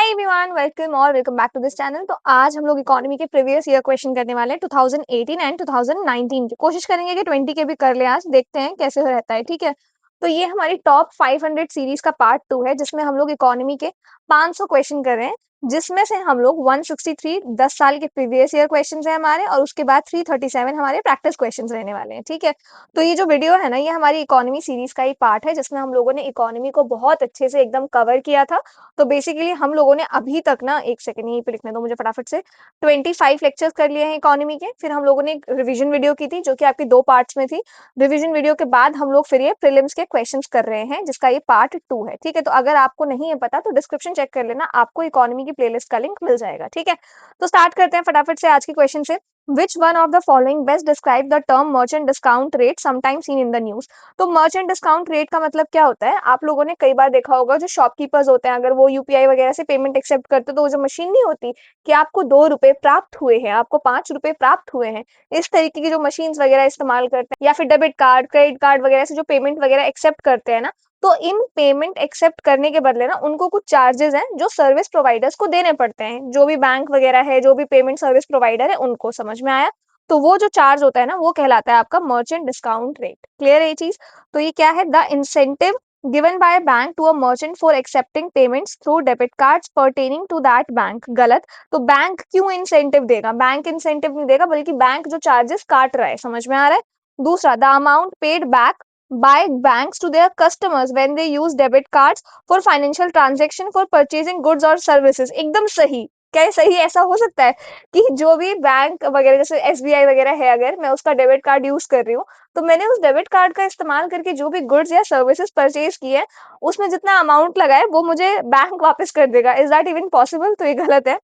Hi everyone, welcome back to this channel. तो आज हम लोग इकोनॉमी के प्रीवियस ईयर क्वेश्चन करने वाले हैं 2018 एंड 2019 की। कोशिश करेंगे कि 20 के भी कर ले, आज देखते हैं कैसे रहता है। ठीक है, तो ये हमारी टॉप 500 सीरीज का पार्ट 2 है, जिसमें हम लोग इकोनॉमी के 500 क्वेश्चन कर रहे हैं, जिसमें से हम लोग 163 10 साल के प्रीवियस ईयर क्वेश्चन है हमारे, और उसके बाद 337 हमारे प्रैक्टिस क्वेश्चन रहने वाले हैं। ठीक है, तो ये जो वीडियो है ना, ये हमारी इकोनॉमी सीरीज का ही पार्ट है, जिसमें हम लोगों ने इकोनॉमी को बहुत अच्छे से एकदम कवर किया था। तो बेसिकली हम लोगों ने अभी तक ना, एक सेकंड यहीं पे लिखने दो मुझे फटाफट से, 25 लेक्चर्स कर लिए हैं इकोनॉमी के। फिर हम लोगों ने एक रिवीजन वीडियो की थी, जो कि आपकी 2 पार्ट्स में थी। रिवीजन वीडियो के बाद हम लोग फिर ये प्रीलिम्स के क्वेश्चंस कर रहे हैं, जिसका ये पार्ट 2 है। ठीक है, तो अगर आपको नहीं है पता तो डिस्क्रिप्शन चेक कर लेना, आपको इकोनॉमी की प्लेलिस्ट का लिंक मिल जाएगा। ठीक है, तो स्टार्ट करते हैं फटाफट से आज के क्वेश्चन से। Which one of the following best describe the term merchant discount rate sometimes seen in the news? तो मर्चेंट डिस्काउंट रेट का मतलब क्या होता है? आप लोगों ने कई बार देखा होगा, जो शॉपकीपर्स होते हैं, अगर वो यूपीआई वगैरह से पेमेंट एक्सेप्ट करते, तो वो जो मशीन नहीं होती कि आपको 2 रुपए प्राप्त हुए हैं, आपको 5 रुपए प्राप्त हुए हैं, इस तरीके की जो मशीन वगैरह इस्तेमाल करते हैं, या फिर डेबिट कार्ड क्रेडिट कार्ड वगैरह से जो पेमेंट वगैरह एक्सेप्ट करते हैं ना, तो इन पेमेंट एक्सेप्ट करने के बदले ना उनको कुछ चार्जेस हैं जो सर्विस प्रोवाइडर्स को देने पड़ते हैं, जो भी बैंक वगैरह है, जो भी पेमेंट सर्विस प्रोवाइडर है उनको। समझ में आया? तो वो जो चार्ज होता है ना, वो कहलाता है आपका मर्चेंट डिस्काउंट रेट। क्लियर है ये चीज? तो ये क्या है? The incentive given by bank to a merchant for accepting payments through debit cards pertaining to that bank. गलत। तो बैंक क्यों इंसेंटिव देगा? बैंक इंसेंटिव नहीं देगा, बल्कि बैंक जो चार्जेस काट रहा है। समझ में आ रहा है? दूसरा, the amount paid back by banks to their customers when they use debit cards for financial transaction for purchasing goods or services। एकदम सही। क्या ये सही ऐसा हो सकता है कि जो भी बैंक वगैरह, जैसे एसबीआई वगैरह है, अगर मैं उसका डेबिट कार्ड यूज कर रही हूँ, तो मैंने उस डेबिट कार्ड का इस्तेमाल करके जो भी गुड्स या सर्विसेज परचेज की है, उसमें जितना अमाउंट लगा है वो मुझे बैंक वापस कर देगा? Is that even possible? तो ये गलत है।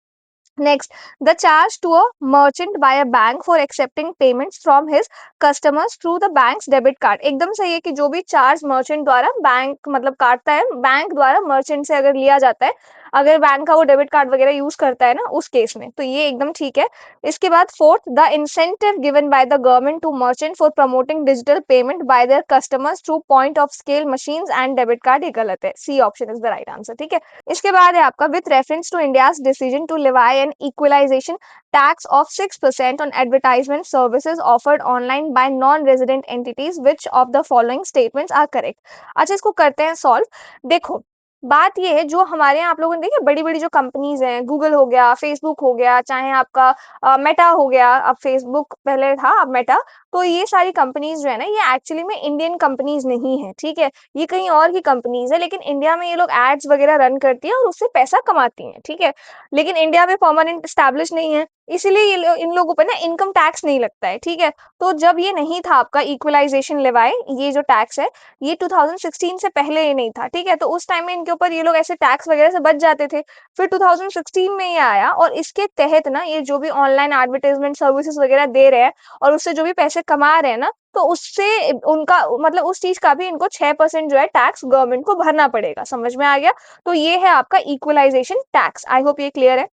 Next, the charge to a merchant by a bank for accepting payments from his customers through the bank's debit card। एकदम सही है कि जो भी चार्ज मर्चेंट द्वारा बैंक मतलब काटता है, बैंक द्वारा मर्चेंट से अगर लिया जाता है, अगर बैंक का वो डेबिट कार्ड वगैरह यूज करता है ना, उस केस में, तो ये एकदम ठीक है। इसके बाद fourth, the incentive given by the government to merchant for promoting digital payment by their customers through point of scale machines and debit card. ये गलत है। C option is the right answer. ठीक है, इसके बाद है आपका, with reference to India's decision to levy an equalization tax of 6% on advertisement services offered online by non-resident entities, which of the following statements are correct? अच्छा, इसको करते हैं सॉल्व। देखो, बात ये है, जो हमारे यहाँ आप लोगों ने देखिए बड़ी बड़ी जो कंपनीज हैं, गूगल हो गया, फेसबुक हो गया, चाहे आपका मेटा हो गया, अब फेसबुक पहले था अब मेटा, तो ये सारी कंपनीज जो है ना, ये एक्चुअली में इंडियन कंपनीज नहीं है। ठीक है, ये कहीं और की कंपनीज है, लेकिन इंडिया में ये लोग एड्स वगैरह रन करती है और उससे पैसा कमाती हैं। ठीक है, लेकिन इंडिया में परमानेंट स्टैब्लिश नहीं है, इसीलिए इन लोगों पर ना इनकम टैक्स नहीं लगता है। ठीक है, तो जब ये नहीं था आपका इक्वलाइजेशन लेवाई, ये जो टैक्स है, ये 2016 से पहले ये नहीं था। ठीक है, तो उस टाइम में इनके ऊपर ये लोग ऐसे टैक्स वगैरह से बच जाते थे। फिर 2016 में ये आया, और इसके तहत ना ये जो भी ऑनलाइन एडवर्टाइजमेंट सर्विसेज वगैरह दे रहे हैं और उससे जो भी पैसे कमा रहे हैं ना, तो उससे उनका मतलब उस चीज का भी इनको 6% जो है टैक्स गवर्नमेंट को भरना पड़ेगा। समझ में आ गया? तो ये है आपका इक्वलाइजेशन टैक्स। आई होप ये क्लियर है।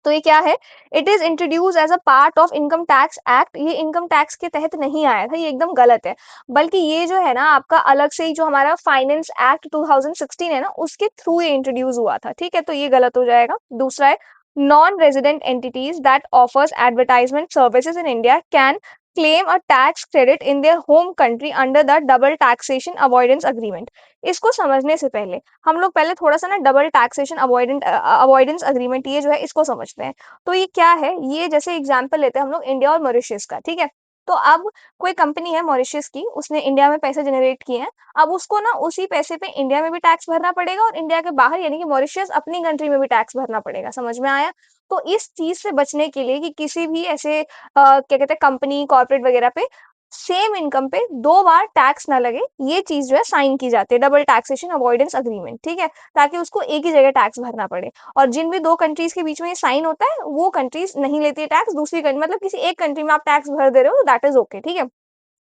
तो ये क्या है? It is introduce as a part of income tax act. ये इनकम टैक्स के तहत नहीं आया था, ये एकदम गलत है। बल्कि ये जो है ना आपका अलग से ही, जो हमारा फाइनेंस एक्ट 2016 है ना, उसके थ्रू ये इंट्रोड्यूस हुआ था। ठीक है, तो ये गलत हो जाएगा। दूसरा है, non resident entities that offers advertisement services in India can claim a tax credit in their home country under the double taxation avoidance agreement। इसको समझने से पहले हम लोग पहले थोड़ा सा ना डबल टैक्सेशन अवॉइडेंस अग्रीमेंट, ये जो है इसको समझते हैं। तो ये क्या है? ये जैसे एग्जांपल लेते हैं हम लोग इंडिया और मॉरिशस का। ठीक है, तो अब कोई कंपनी है मॉरिशस की, उसने इंडिया में पैसे जनरेट किए हैं, अब उसको ना उसी पैसे पे इंडिया में भी टैक्स भरना पड़ेगा, और इंडिया के बाहर यानी कि मॉरिशस अपनी कंट्री में भी टैक्स भरना पड़ेगा। समझ में आया? तो इस चीज से बचने के लिए कि किसी भी ऐसे क्या कहते हैं कंपनी कॉर्पोरेट वगैरह पे सेम इनकम पे 2 बार टैक्स ना लगे, ये चीज जो है साइन की जाती है, डबल टैक्सेशन अवॉइडेंस अग्रीमेंट। ठीक है, ताकि उसको एक ही जगह टैक्स भरना पड़े, और जिन भी 2 कंट्रीज के बीच में ये साइन होता है, वो कंट्रीज नहीं लेती है टैक्स, दूसरी कंट्री मतलब किसी एक कंट्री में आप टैक्स भर दे रहे हो, दैट इज ओके। ठीक है,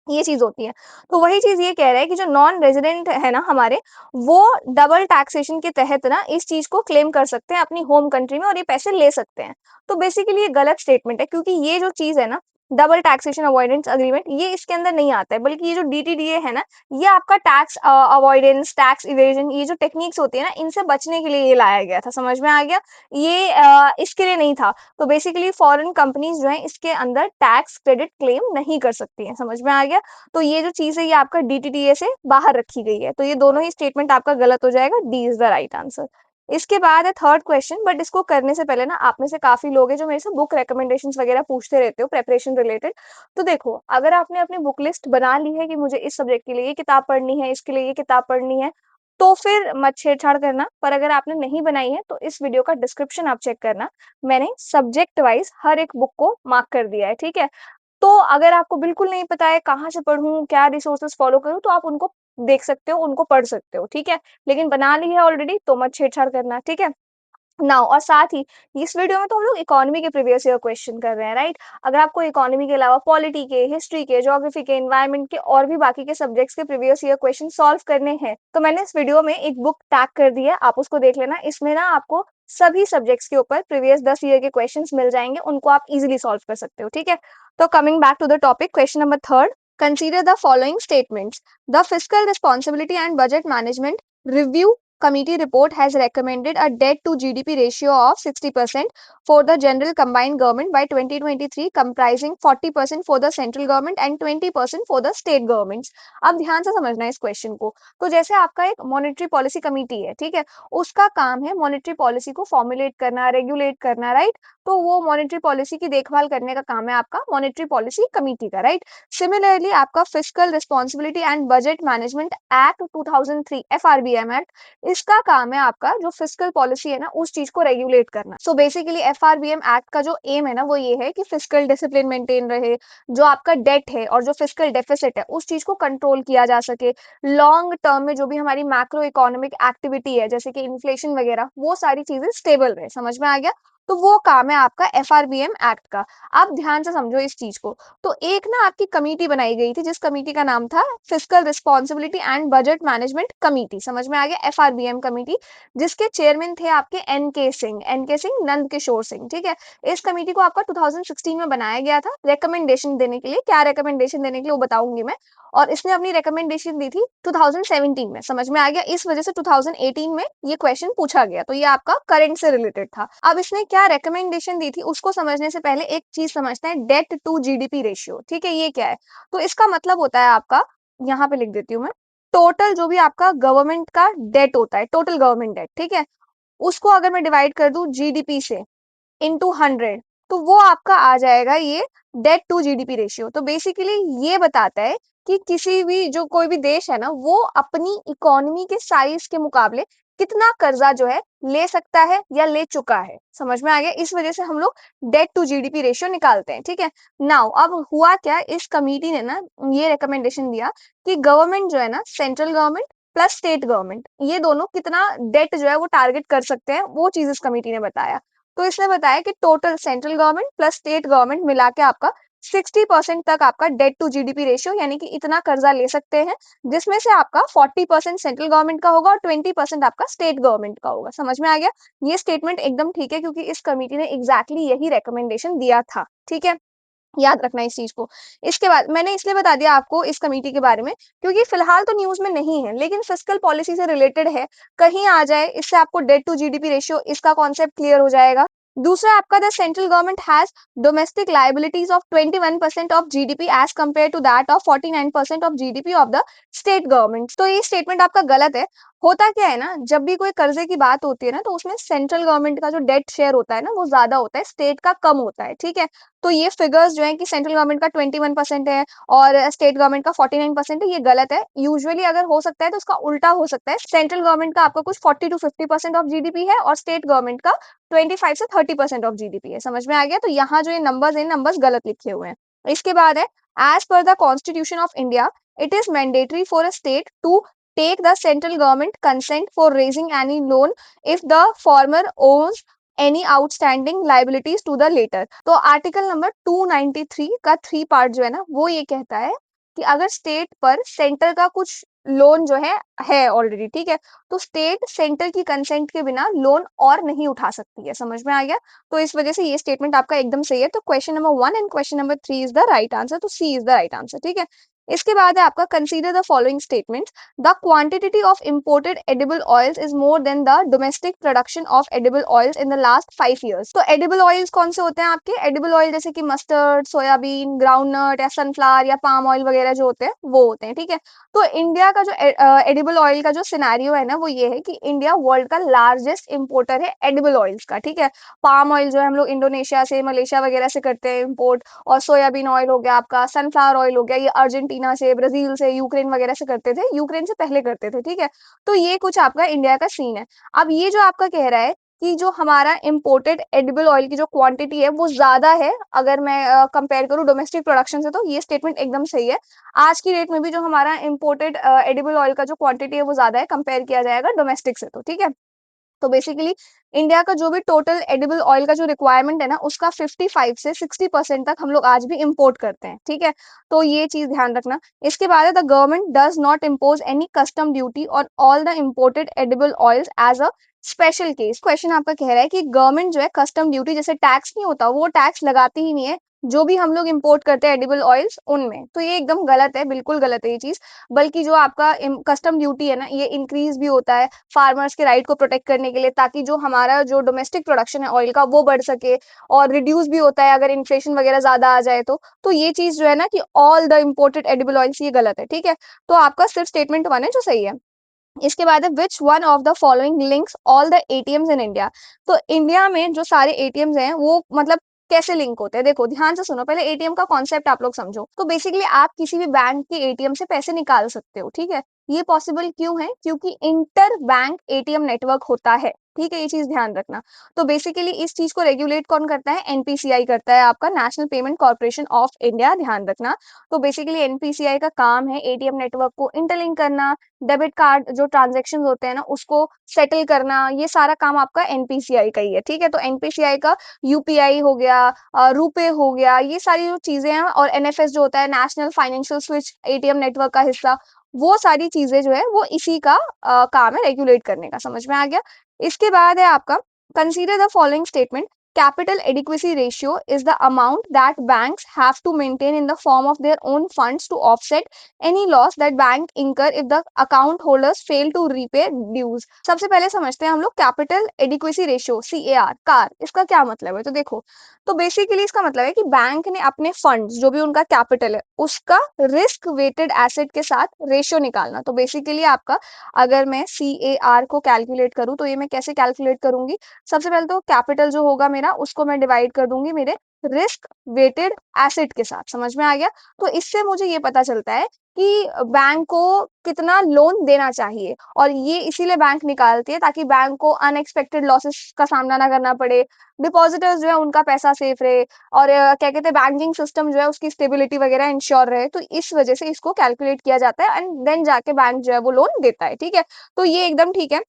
ये चीज होती है। तो वही चीज ये कह रहा है कि जो नॉन रेजिडेंट है ना हमारे, वो डबल टैक्सेशन के तहत ना इस चीज को क्लेम कर सकते हैं अपनी होम कंट्री में, और ये पैसे ले सकते हैं। तो बेसिकली ये गलत स्टेटमेंट है, क्योंकि ये जो चीज है ना, डबल टैक्सेशन अवॉइडेंस एग्रीमेंट, ये इसके अंदर नहीं आता है, बल्कि ये जो डीटीडीए है ना, ये आपका टैक्स अवॉइडेंस, टैक्स इवेजन, ये जो टेक्निक्स होती है ना, इनसे बचने के लिए ये लाया गया था। समझ में आ गया? ये इसके लिए नहीं था। तो बेसिकली फॉरेन कंपनीज जो है इसके अंदर टैक्स क्रेडिट क्लेम नहीं कर सकती है। समझ में आ गया? तो ये जो चीज है ये आपका डीटीडीए से बाहर रखी गई है। तो ये दोनों ही स्टेटमेंट आपका गलत हो जाएगा, D is the right answer. इसके बाद है थर्ड क्वेश्चन, बट इसको करने से पहले ना आप में से काफी लोग हैं जो मेरे से बुक रिकमेंडेशंस वगैरह पूछते रहते हो प्रेपरेशन रिलेटेड। तो देखो, अगर आपने अपनी बुक लिस्ट बना ली है कि मुझे इस सब्जेक्ट के लिए ये किताब पढ़नी है, इसके लिए ये किताब पढ़नी है, तो फिर मत छेड़छाड़ करना। पर अगर आपने नहीं बनाई है तो इस वीडियो का डिस्क्रिप्शन आप चेक करना, मैंने सब्जेक्ट वाइज हर एक बुक को मार्क कर दिया है, ठीक है? तो अगर आपको बिल्कुल नहीं पता है कहाँ से पढ़ूँ, क्या रिसोर्सेस फॉलो करूँ, तो आप उनको देख सकते हो, उनको पढ़ सकते हो, ठीक है? लेकिन बना ली है ऑलरेडी तो मत छेड़छाड़ करना, ठीक है? नाउ और साथ ही इस वीडियो में तो हम लोग इकोनॉमी के प्रीवियस ईयर क्वेश्चन कर रहे हैं, राइट? अगर आपको इकोनॉमी के अलावा पॉलिटी के, हिस्ट्री के, ज्योग्राफी के, एनवायरनमेंट के और भी बाकी के सब्जेक्ट्स के प्रीवियस ईयर क्वेश्चन सॉल्व करने हैं, तो मैंने इस वीडियो में एक बुक टैग कर दी है, आप उसको देख लेना। इसमें ना आपको सभी सब्जेक्ट्स के ऊपर प्रीवियस 10 ईयर के क्वेश्चंस मिल जाएंगे, उनको आप इजीली सॉल्व कर सकते हो, ठीक है? तो coming back to the topic, question number third, consider the following statements. The fiscal responsibility and budget management review committee report has recommended a debt to GDP ratio of 60% for the general combined government by 2023, comprising 40% for the central government and 20% for the state governments. अब ध्यान से समझना है इस question को। तो जैसे आपका एक मॉनेटरी पॉलिसी कमेटी है, ठीक है? उसका काम है मॉनेटरी पॉलिसी को फॉर्मुलेट करना, रेगुलेट करना, राइट? तो वो मॉनेटरी पॉलिसी की देखभाल करने का काम है आपका मॉनेटरी पॉलिसी कमेटी का, राइट? सिमिलरली आपका fiscal responsibility and budget management act 2003, FRBM act, इसका काम है आपका जो फिस्कल पॉलिसी है ना उस चीज को रेगुलेट करना। सो बेसिकली एफआरबीएम एक्ट का जो एम है ना वो ये है कि फिस्कल डिसिप्लिन मेंटेन रहे, जो आपका डेट है और जो फिस्कल डेफिसिट है उस चीज को कंट्रोल किया जा सके, लॉन्ग टर्म में जो भी हमारी मैक्रो इकोनॉमिक एक्टिविटी है जैसे कि इन्फ्लेशन वगैरह, वो सारी चीजें स्टेबल रहे। समझ में आ गया? तो वो काम है आपका एफआरबीएम एक्ट का। आप ध्यान से समझो इस चीज को। तो एक ना आपकी कमेटी बनाई गई थी जिस कमेटी का नाम था fiscal responsibility and budget management committee. समझ में आ गया? एफआरबीएम कमेटी, जिसके चेयरमैन थे आपके एन के सिंह, नंद किशोर सिंह, ठीक है? इस कमेटी को आपका 2016 में बनाया गया था रिकमेंडेशन देने के लिए। क्या रिकमेंडेशन देने के लिए वो बताऊंगी मैं। और इसने अपनी रिकमेंडेशन दी थी 2017 में। समझ में आ गया? इस वजह से 2018 में ये क्वेश्चन पूछा गया, तो ये आपका करंट से रिलेटेड था। अब इसने क्या रिकमेंडेशन दी थी उसको समझने से पहले एक चीज समझते हैं, डेट टू जीडीपी रेशियो, ठीक है? ये क्या है? तो इसका मतलब होता है आपका, यहाँ पे लिख देती हूँ मैं, टोटल जो भी आपका गवर्नमेंट का डेट होता है, टोटल गवर्नमेंट डेट, ठीक है? उसको अगर मैं डिवाइड कर दूं जीडीपी से इंटू 100, तो वो आपका आ जाएगा ये डेट टू जीडीपी रेशियो। तो बेसिकली ये बताता है कि किसी भी जो कोई भी देश है ना वो अपनी इकोनॉमी के साइज के मुकाबले कितना कर्जा जो है ले सकता है या ले चुका है। समझ में आ गया? इस वजह से हम लोग डेट टू जीडीपी रेशियो निकालते हैं, ठीक है? नाउ अब हुआ क्या, इस कमेटी ने ना ये रिकमेंडेशन दिया कि गवर्नमेंट जो है ना, central government plus state government, ये दोनों कितना डेट जो है वो टारगेट कर सकते हैं, वो चीज इस कमेटी ने बताया। तो इसने बताया कि total central government plus state government मिला के आपका 60% तक आपका डेट टू जीडीपी रेशियो, यानी कि इतना कर्जा ले सकते हैं, जिसमें से आपका 40% सेंट्रल गवर्नमेंट का होगा और 20% आपका स्टेट गवर्नमेंट का होगा। समझ में आ गया? ये स्टेटमेंट एकदम ठीक है क्योंकि इस कमेटी ने एग्जैक्टली यही रिकमेंडेशन दिया था, ठीक है? याद रखना इस चीज को। इसके बाद मैंने इसलिए बता दिया आपको इस कमेटी के बारे में क्योंकि फिलहाल तो न्यूज में नहीं है, लेकिन फिस्कल पॉलिसी से रिलेटेड है, कहीं आ जाए, इससे आपको डेट टू जीडीपी रेशियो इसका कॉन्सेप्ट क्लियर हो जाएगा। दूसरा आपका, the central government has domestic liabilities of 21% of GDP as compare to that of 49% of GDP of the state government. तो ये स्टेटमेंट आपका गलत है। होता क्या है ना, जब भी कोई कर्जे की बात होती है ना तो उसमें सेंट्रल गवर्नमेंट का जो डेट शेयर होता है ना वो ज्यादा होता है, स्टेट का कम होता है, ठीक है? तो ये फिगर्स जो है कि सेंट्रल गवर्नमेंट का 21% है और स्टेट गवर्नमेंट का 49% है, ये गलत है। यूजुअली अगर हो सकता है तो उसका उल्टा हो सकता है, सेंट्रल गवर्नमेंट का आपका कुछ 40 to 50% ऑफ जीडीपी है और स्टेट गवर्नमेंट का 25 से 30% ऑफ जीडीपी है। समझ में आ गया? तो यहाँ जो ये नंबर्स है, नंबर्स गलत लिखे हुए हैं। इसके बाद है, as per the constitution of India, it is mandatory for a state to take the central government consent for raising any loan if the former owns any outstanding liabilities to the latter. तो article number 293 का 3 part जो है ना वो ये कहता है कि अगर स्टेट पर सेंटर का कुछ लोन जो है ऑलरेडी, ठीक है, तो स्टेट सेंटर की कंसेंट के बिना लोन और नहीं उठा सकती है। समझ में आ गया? तो इस वजह से ये स्टेटमेंट आपका एकदम सही है। तो question number 1 and question number 3 is the right answer. तो C is the right answer, ठीक है। इसके बाद है आपका consider the following statement. The quantity of imported edible oils is more than the domestic production of edible oils in the last 5 years। तो edible oils कौन से होते हैं आपके? एडिबल ऑयल जैसे कि मस्टर्ड, सोयाबीन, ग्राउंडनट या सनफ्लावर या पाम ऑयल वगैरह जो होते हैं वो होते हैं, ठीक है। तो इंडिया का जो एडिबल ऑयल का जो सिनेरियो है ना वो ये है कि इंडिया वर्ल्ड का लार्जेस्ट इंपोर्टर है एडिबल ऑयल्स का, ठीक है। पाम ऑयल जो है हम लोग इंडोनेशिया से, मलेशिया वगैरह से करते हैं इंपोर्ट, और सोयाबीन ऑयल हो गया आपका, सनफ्लावर ऑयल हो गया, ये अर्जेंटीना से, ब्राजील से, यूक्रेन वगैरह से करते थे, यूक्रेन से पहले करते थे, ठीक है। तो ये कुछ आपका इंडिया का सीन है। अब ये जो आपका कह रहा है कि जो हमारा इंपोर्टेड एडिबल ऑयल की जो क्वांटिटी है वो ज्यादा है अगर मैं कंपेयर करूं डोमेस्टिक प्रोडक्शन से, तो ये स्टेटमेंट एकदम सही है। आज की डेट में भी जो हमारा इंपोर्टेड एडिबल ऑयल का जो क्वांटिटी है वो ज्यादा है कंपेयर किया जाएगा डोमेस्टिक से, तो ठीक है। तो बेसिकली इंडिया का जो भी टोटल एडिबल ऑयल का जो रिक्वायरमेंट है ना उसका 55 से 60% तक हम लोग आज भी इंपोर्ट करते हैं, ठीक है। तो ये चीज ध्यान रखना। इसके बाद है the government does not impose any custom duty on all the imported edible oils as a special case. Question आपका कह रहा है कि गवर्नमेंट जो है कस्टम ड्यूटी जैसे टैक्स नहीं होता वो टैक्स लगाती ही नहीं है जो भी हम लोग इंपोर्ट करते हैं एडिबल ऑयल्स उनमें। तो ये एकदम गलत है, बिल्कुल गलत है ये चीज। बल्कि जो आपका कस्टम ड्यूटी है ना ये इंक्रीज भी होता है फार्मर्स के राइट को प्रोटेक्ट करने के लिए, ताकि जो हमारा जो डोमेस्टिक प्रोडक्शन है ऑयल का वो बढ़ सके, और रिड्यूस भी होता है अगर इन्फ्लेशन वगैरह ज्यादा आ जाए तो ये चीज जो है ना कि all the imported edible oils ये गलत है, ठीक है। तो आपका सिर्फ स्टेटमेंट 1 है जो सही है। इसके बाद है which one of the following links all the ATMs in India. तो इंडिया में जो सारे एटीएम्स हैं वो मतलब कैसे लिंक होते हैं, देखो ध्यान से सुनो, पहले एटीएम का कॉन्सेप्ट आप लोग समझो। तो बेसिकली आप किसी भी बैंक के एटीएम से पैसे निकाल सकते हो, ठीक है। ये पॉसिबल क्यों है? क्योंकि इंटर बैंक एटीएम नेटवर्क होता है, ठीक है, ये चीज ध्यान रखना। तो बेसिकली इस चीज को रेगुलेट कौन करता है? एनपीसीआई करता है, आपका national payment corporation of India, ध्यान रखना। तो बेसिकली एनपीसीआई का काम है एटीएम नेटवर्क को इंटरलिंक करना, डेबिट कार्ड जो ट्रांजेक्शन होते हैं ना उसको सेटल करना, ये सारा काम आपका एनपीसीआई का ही है, ठीक है। तो एनपीसीआई का यूपीआई हो गया, रुपे हो गया, ये सारी जो चीजें हैं, और एनएफएस जो होता है national financial switch ATM network का हिस्सा, वो सारी चीजें जो है वो इसी का काम है रेगुलेट करने का। समझ में आ गया? इसके बाद है आपका consider the following statement. Capital adequacy ratio is the amount that banks have to maintain in the form of their own funds to offset any loss that bank incur if the account holders fail to repay dues। सबसे पहले समझते हैं हम लोग capital adequacy ratio, CAR, car, इसका क्या मतलब है? तो देखो, तो बेसिकली इसका मतलब है कि बैंक ने अपने फंड्स जो भी उनका कैपिटल है उसका रिस्क वेटेड एसेट के साथ रेशियो निकालना। तो बेसिकली आपका अगर मैं CAR को कैलकुलेट करूं तो ये मैं कैसे कैलकुलेट करूंगी? सबसे पहले तो कैपिटल जो होगा मेरा उसको मैं डिवाइड कर दूंगी मेरे रिस्क वेटेड एसेट के साथ। समझ में आ गया? तो इससे मुझे ये पता चलता है कि बैंक को कितना लोन देना चाहिए, और ये इसीलिए बैंक निकालती है ताकि बैंक को अनएक्सपेक्टेड लॉसेस का सामना ना करना पड़े, डिपॉजिटर्स जो है उनका पैसा सेफ रहे, और क्या कहते हैं बैंकिंग सिस्टम जो है उसकी स्टेबिलिटी वगैरह इंश्योर रहे। तो इस वजह से इसको कैलकुलेट किया जाता है एंड देन जाके बैंक जो है वो लोन देता है, ठीक है। तो ये एकदम ठीक है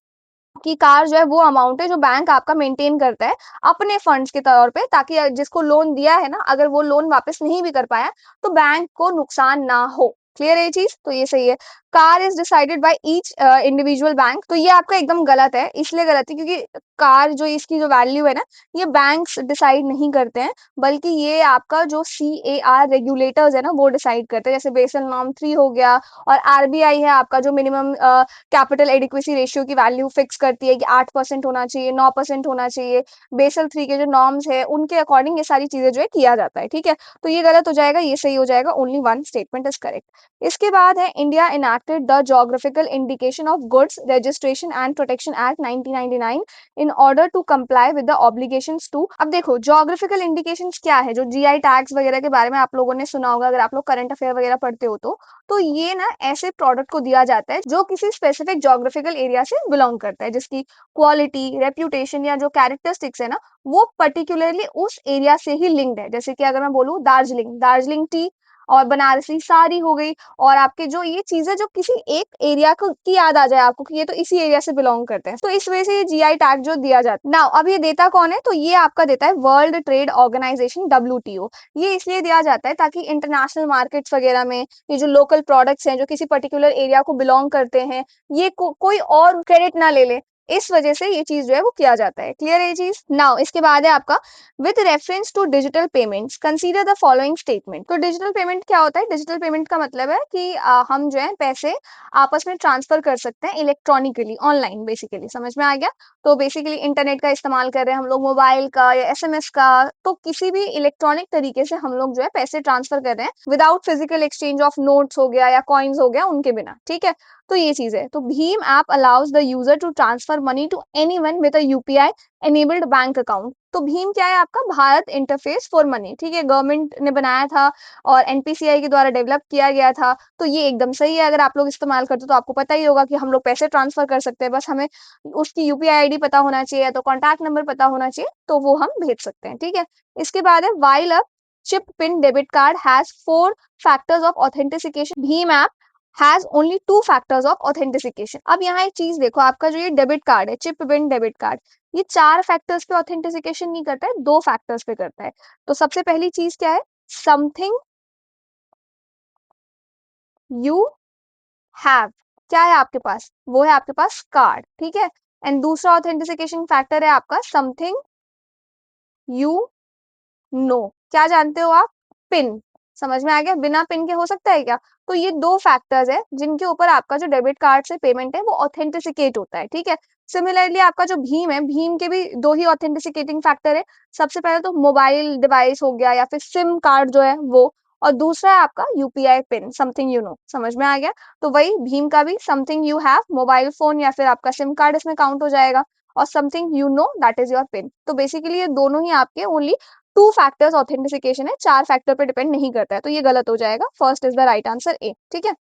कि कार जो है वो अमाउंट है जो बैंक आपका मेंटेन करता है अपने फंड्स के तौर पे, ताकि जिसको लोन दिया है ना अगर वो लोन वापस नहीं भी कर पाया तो बैंक को नुकसान ना हो। क्लियर है ये चीज? तो ये सही है। Car is decided by each individual bank, तो ये आपका एकदम गलत है। इसलिए गलत है क्योंकि कार जो इसकी जो वैल्यू है ना ये बैंक्स डिसाइड नहीं करते हैं, बल्कि ये आपका जो CAR रेगुलेटर्स है ना वो डिसाइड करते हैं। जैसे बेसल नॉर्म 3 हो गया, और आरबीआई है आपका जो मिनिमम कैपिटल एडिक्वेसी रेशियो की वैल्यू फिक्स करती है कि 8% होना चाहिए, 9% होना चाहिए। बेसल 3 के जो नॉर्म्स है उनके अकॉर्डिंग ये सारी चीजें जो है किया जाता है, ठीक है। तो ये गलत हो जाएगा, ये सही हो जाएगा। Only one statement is correct. इसके बाद है India enacted the geographical indication of goods registration and protection act 1999 in order to comply with the obligations to. अब देखो जोग्राफिकल इंडिकेशंस क्या है, जो जीआई टैग्स वगैरह के बारे में आप लोगों ने सुना होगा अगर आप लोग करंट अफेयर वगैरह पढ़ते हो तो ये ना ऐसे प्रोडक्ट को दिया जाता है जो किसी स्पेसिफिक जोग्राफिकल एरिया से बिलोंग करता है, जिसकी क्वालिटी, रेप्यूटेशन या जो कैरेक्टरिस्टिक्स है ना वो पर्टिकुलरली उस एरिया से ही लिंक्ड है। जैसे कि अगर मैं बोलूँ दार्जिलिंग, दार्जिलिंग टी और बनारसी साड़ी हो गई और आपके जो ये चीज़ें जो किसी एक एरिया को की याद आ जाए आपको कि ये तो इसी एरिया से बिलॉन्ग करते हैं। तो इस वजह से ये जीआई टैग जो दिया जाता है। नाउ अब ये देता कौन है? तो ये आपका देता है वर्ल्ड ट्रेड ऑर्गेनाइजेशन डब्ल्यूटीओ। ये इसलिए दिया जाता है ताकि इंटरनेशनल मार्केट्स वगैरह में ये जो लोकल प्रोडक्ट्स हैं जो किसी पर्टिकुलर एरिया को बिलोंग करते हैं ये कोई और क्रेडिट ना ले ले, इस वजह से ये चीज जो है वो किया जाता है। क्लियर है ये चीज? नाउ इसके बाद है आपका with reference to digital payments consider the following statement. तो डिजिटल पेमेंट क्या होता है? डिजिटल पेमेंट का मतलब है कि हम जो है पैसे आपस में ट्रांसफर कर सकते हैं इलेक्ट्रॉनिकली ऑनलाइन, बेसिकली समझ में आ गया। तो बेसिकली इंटरनेट का इस्तेमाल कर रहे हैं हम लोग, मोबाइल का या एसएमएस का, तो किसी भी इलेक्ट्रॉनिक तरीके से हम लोग जो है पैसे ट्रांसफर कर रहे हैं without physical exchange of notes हो गया या कॉइन्स हो गया उनके बिना। ठीक है, तो ये चीज है। तो भीम app allows the user to transfer money to anyone with a UPI enabled bank account. तो भीम क्या है? आपका भारत इंटरफेस फॉर मनी। ठीक है, गवर्नमेंट ने बनाया था और एनपीसीआई के द्वारा डेवलप किया गया था। तो ये एकदम सही है, अगर आप लोग इस्तेमाल करते हो तो आपको पता ही होगा कि हम लोग पैसे ट्रांसफर कर सकते हैं, बस हमें उसकी यूपीआई आईडी पता होना चाहिए या तो कॉन्टैक्ट नंबर पता होना चाहिए, तो वो हम भेज सकते हैं। ठीक है, इसके बाद है while a chip pin debit card has 4 factors of authentication, भीम app has only 2 factors of authentication. अब यहाँ एक चीज देखो, आपका जो ये डेबिट कार्ड है, चिप पिन डेबिट कार्ड, ये 4 फैक्टर्स पे ऑथेंटिसिकेशन नहीं करता है, 2 फैक्टर्स पे करता है। तो सबसे पहली चीज क्या है? समथिंग यू हैव, क्या है आपके पास? वो है आपके पास कार्ड। ठीक है, एंड दूसरा ऑथेंटिसिकेशन फैक्टर है आपका समथिंग यू नो, क्या जानते हो आप? पिन। समझ में आ गया? बिना पिन के हो सकता है क्या? तो ये 2 फैक्टर्स है जिनके ऊपर आपका जो डेबिट कार्ड से पेमेंट है वो ऑथेंटिसिकेट होता है। ठीक है, सिमिलरली आपका जो भीम है, भीम के भी 2 ही ऑथेंटिसिकेटिंग फैक्टर है। सबसे पहले तो मोबाइल डिवाइस हो गया या फिर सिम कार्ड जो है वो, और दूसरा है आपका UPI pin, something you know. समझ में आ गया? तो वही भीम का भी something you have, mobile phone या फिर आपका सिम कार्ड इसमें काउंट हो जाएगा, और something you know that is your pin. तो बेसिकली ये दोनों ही आपके ओनली 2 फैक्टर्स ऑथेंटिसिकेशन है, 4 फैक्टर पे डिपेंड नहीं करता है, तो ये गलत हो जाएगा। First is the right answer A. ठीक है,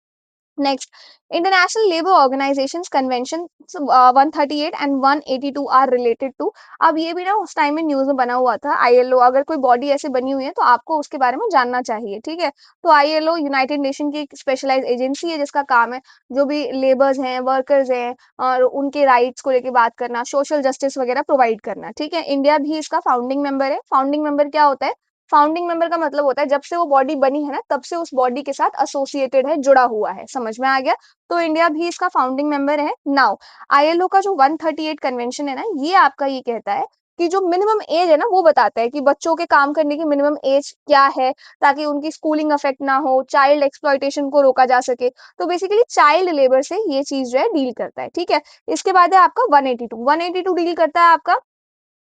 next, international labour organization convention 138 and 182 are related to. अब ये भी ना उस टाइम में न्यूज में बना हुआ था, आईएलओ, अगर कोई बॉडी ऐसे बनी हुई है तो आपको उसके बारे में जानना चाहिए। ठीक है, तो आईएलओ यूनाइटेड नेशन की एक स्पेशलाइज एजेंसी है जिसका काम है जो भी लेबर्स हैं, वर्कर्स हैं, और उनके राइट्स को लेके बात करना, सोशल जस्टिस वगैरह प्रोवाइड करना। ठीक है, इंडिया भी इसका फाउंडिंग मेंबर है। फाउंडिंग मेंबर क्या होता है? फाउंडिंग मेंबर का मतलब होता है जब से वो बॉडी बनी है ना तब से उस बॉडी के साथ एसोसिएटेड है, जुड़ा हुआ है। समझ में आ गया? तो इंडिया भी इसका फाउंडिंग मेंबर है। नाउ आईएलओ का जो 138 कन्वेंशन है ना, ये आपका ये कहता है कि जो मिनिमम एज है ना वो बताता है कि बच्चों के काम करने की मिनिमम एज क्या है, ताकि उनकी स्कूलिंग अफेक्ट ना हो, चाइल्ड एक्सप्लॉयटेशन को रोका जा सके। तो बेसिकली चाइल्ड लेबर से ये चीज जो है डील करता है। ठीक है, इसके बाद है आपका 182 डील करता है आपका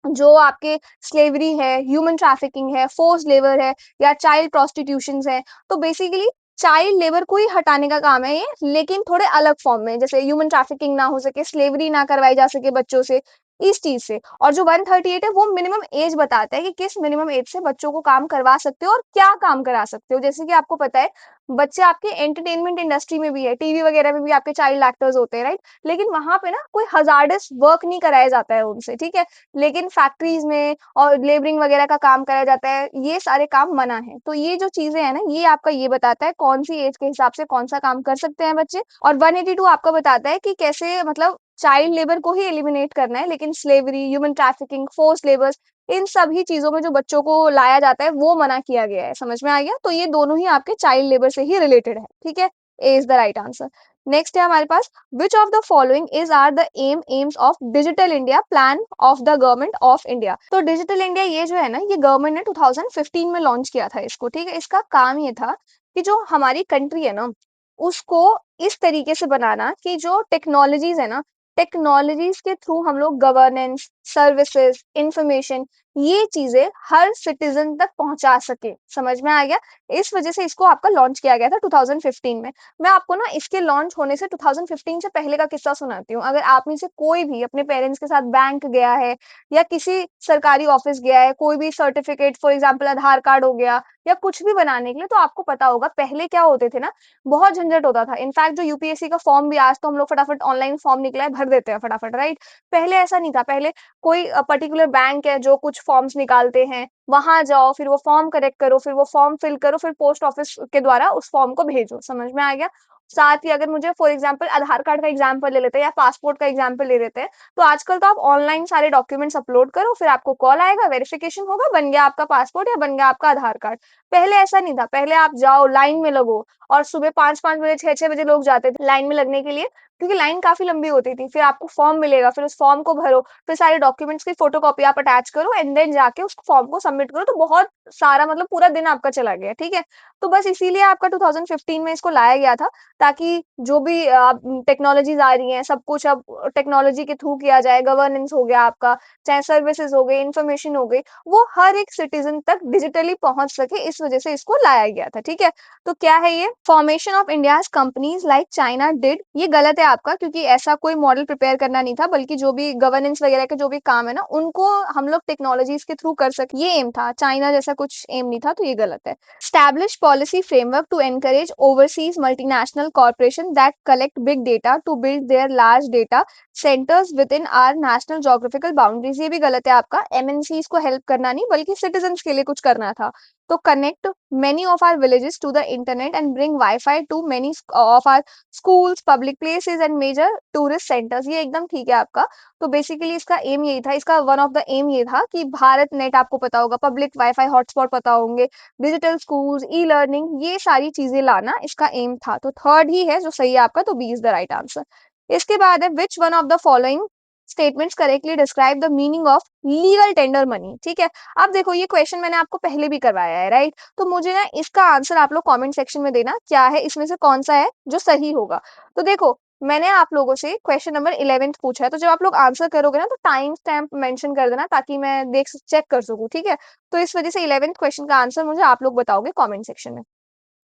जो आपके स्लेवरी है, ह्यूमन ट्रैफिकिंग है, फोर्स लेबर है, या चाइल्ड प्रोस्टिट्यूशन है। तो बेसिकली चाइल्ड लेबर को ही हटाने का काम है ये, लेकिन थोड़े अलग फॉर्म में, जैसे ह्यूमन ट्रैफिकिंग ना हो सके, स्लेवरी ना करवाई जा सके बच्चों से, इस चीज से। और जो 138 है वो मिनिमम एज बताता है कि किस मिनिमम एज से बच्चों को काम करवा सकते हो और क्या काम करा सकते हो। जैसे कि आपको पता है बच्चे आपके एंटरटेनमेंट इंडस्ट्री में भी है, टीवी वगैरह में भी आपके चाइल्ड एक्टर्स होते हैं, राइट? लेकिन वहां पे ना कोई हजार्डस वर्क नहीं कराया जाता है उनसे। ठीक है, लेकिन फैक्ट्रीज में और लेबरिंग वगैरह का काम कराया जाता है, ये सारे काम मना है। तो ये जो चीजें हैं ना, ये आपका ये बताता है कौन सी एज के हिसाब से कौन सा काम कर सकते हैं बच्चे। और 182 आपका बताता है कि कैसे मतलब चाइल्ड लेबर को ही एलिमिनेट करना है, लेकिन slavery, human trafficking, force labours, इन सभी चीजों में जो बच्चों को लाया जाता है वो मना किया गया है। समझ में आ गया? तो ये दोनों ही आपके चाइल्ड लेबर से ही रिलेटेड है। ठीक है, A is the right answer. Next है हमारे पास which of the following is are the aims of digital india plan of the government of india। तो डिजिटल इंडिया ये जो है ना, ये गवर्नमेंट ने 2015 में लॉन्च किया था इसको। ठीक है, इसका काम ये था कि जो हमारी कंट्री है ना उसको इस तरीके से बनाना कि जो टेक्नोलॉजीज है ना, टेक्नोलॉजीज के थ्रू हम लोग गवर्नेंस, सर्विसेज, इंफॉर्मेशन, ये चीजें हर सिटीजन तक पहुंचा सके। समझ में आ गया? इस वजह से इसको आपका लॉन्च किया गया था 2015 में। मैं आपको ना इसके लॉन्च होने से 2015 से पहले का किस्सा सुनाती हूँ। अगर आप में से कोई भी अपने पेरेंट्स के साथ बैंक गया है या किसी सरकारी ऑफिस गया है, कोई भी certificate, for example Aadhaar card हो गया या कुछ भी बनाने के लिए, तो आपको पता होगा पहले क्या होते थे ना, बहुत झंझट होता था। इनफैक्ट जो यूपीएससी का फॉर्म भी आज तो हम लोग फटाफट ऑनलाइन फॉर्म निकला है भर देते हैं फटाफट, राइट? पहले ऐसा नहीं था। पहले कोई पर्टिकुलर बैंक है जो कुछ फॉर्म्स निकालते हैं, वहाँ जाओ, फिर वो फॉर्म करेक्ट करो, फिर वो फॉर्म फिल करो, फिर पोस्ट ऑफिस के द्वारा उस फॉर्म को भेजो। समझ में आ गया? साथ ही अगर मुझे फॉर एग्जांपल आधार कार्ड का एग्जांपल ले लेते हैं या पासपोर्ट का एग्जांपल ले लेते हैं, तो आजकल तो आप ऑनलाइन सारे डॉक्यूमेंट्स अपलोड करो, फिर आपको कॉल आएगा, वेरिफिकेशन होगा, बन गया आपका पासपोर्ट या बन गया आपका आधार कार्ड। पहले ऐसा नहीं था, पहले आप जाओ, लाइन में लगो, और सुबह 5-5 बजे, 6-6 बजे लोग जाते थे लाइन में लगने के लिए, क्योंकि लाइन काफ़ी लंबी होती थी। फिर आपको फॉर्म मिलेगा, फिर उस फॉर्म को भरो, फिर सारे डॉक्यूमेंट्स की फोटोकॉपी आप अटैच करो एंड देन जाके उस फॉर्म को सबमिट करो। तो बहुत सारा मतलब पूरा दिन आपका चला गया, ठीक है? तो बस इसीलिए आपका 2015 में इसको लाया गया था, ताकि जो भी टेक्नोलॉजीज़ आ रही हैं, सब कुछ अब टेक्नोलॉजी के थ्रू किया जाए। गवर्नेंस हो गया आपका, चाहे सर्विसेज़ हो गई, इन्फॉर्मेशन हो गई, वो हर एक सिटीज़न तक डिजिटली पहुँच सके, इस वजह से इसको लाया गया था, ठीक है? तो क्या है ये? Formation of India's companies like China did, ये गलत है आपका, क्योंकि ऐसा कोई मॉडल प्रिपेयर करना नहीं था, बल्कि जो भी गवर्नेंस वगैरह के जो भी काम है ना, उनको हम लोग टेक्नोलॉजीज़ के थ्रू कर सकें, ये एम था। चाइना जैसा कुछ एम नहीं था, तो ये गलत है। Establish policy framework to encourage overseas multinational corporations that collect big data to build their large data centers within our national geographical boundaries, ये भी गलत है आपका। MNCs को हेल्प करना नहीं, बल्कि सिटीजन्स के लिए कुछ करना था। तो connect many of our villages to the internet and bring Wi-Fi to many of our schools, public places and major tourist centers, ये एकदम ठीक है आपका। तो बेसिकली इसका एम यही था, इसका वन ऑफ द एम ये था कि भारत नेट आपको पता होगा, पब्लिक वाईफाई हॉटस्पॉट पता होंगे, डिजिटल स्कूल्स, ई लर्निंग, ये सारी चीजें लाना इसका एम था। तो थर्ड ही है जो सही है आपका, तो B is the right answer. इसके बाद है which one of the following statements correctly describe the meaning of legal tender money, ठीक है? अब देखो ये क्वेश्चन मैंने आपको पहले भी करवाया है, राइट? तो मुझे ना इसका आंसर आप लोग कमेंट सेक्शन में देना, क्या है इसमें से कौन सा है जो सही होगा। तो देखो, मैंने आप लोगों से क्वेश्चन नंबर 11th पूछा है, तो जब आप लोग आंसर करोगे ना, तो टाइम स्टैम्प मेंशन कर देना, ताकि मैं चेक कर सकूं, ठीक है? तो इस वजह से 11th क्वेश्चन का आंसर मुझे आप लोग बताओगे कमेंट सेक्शन में।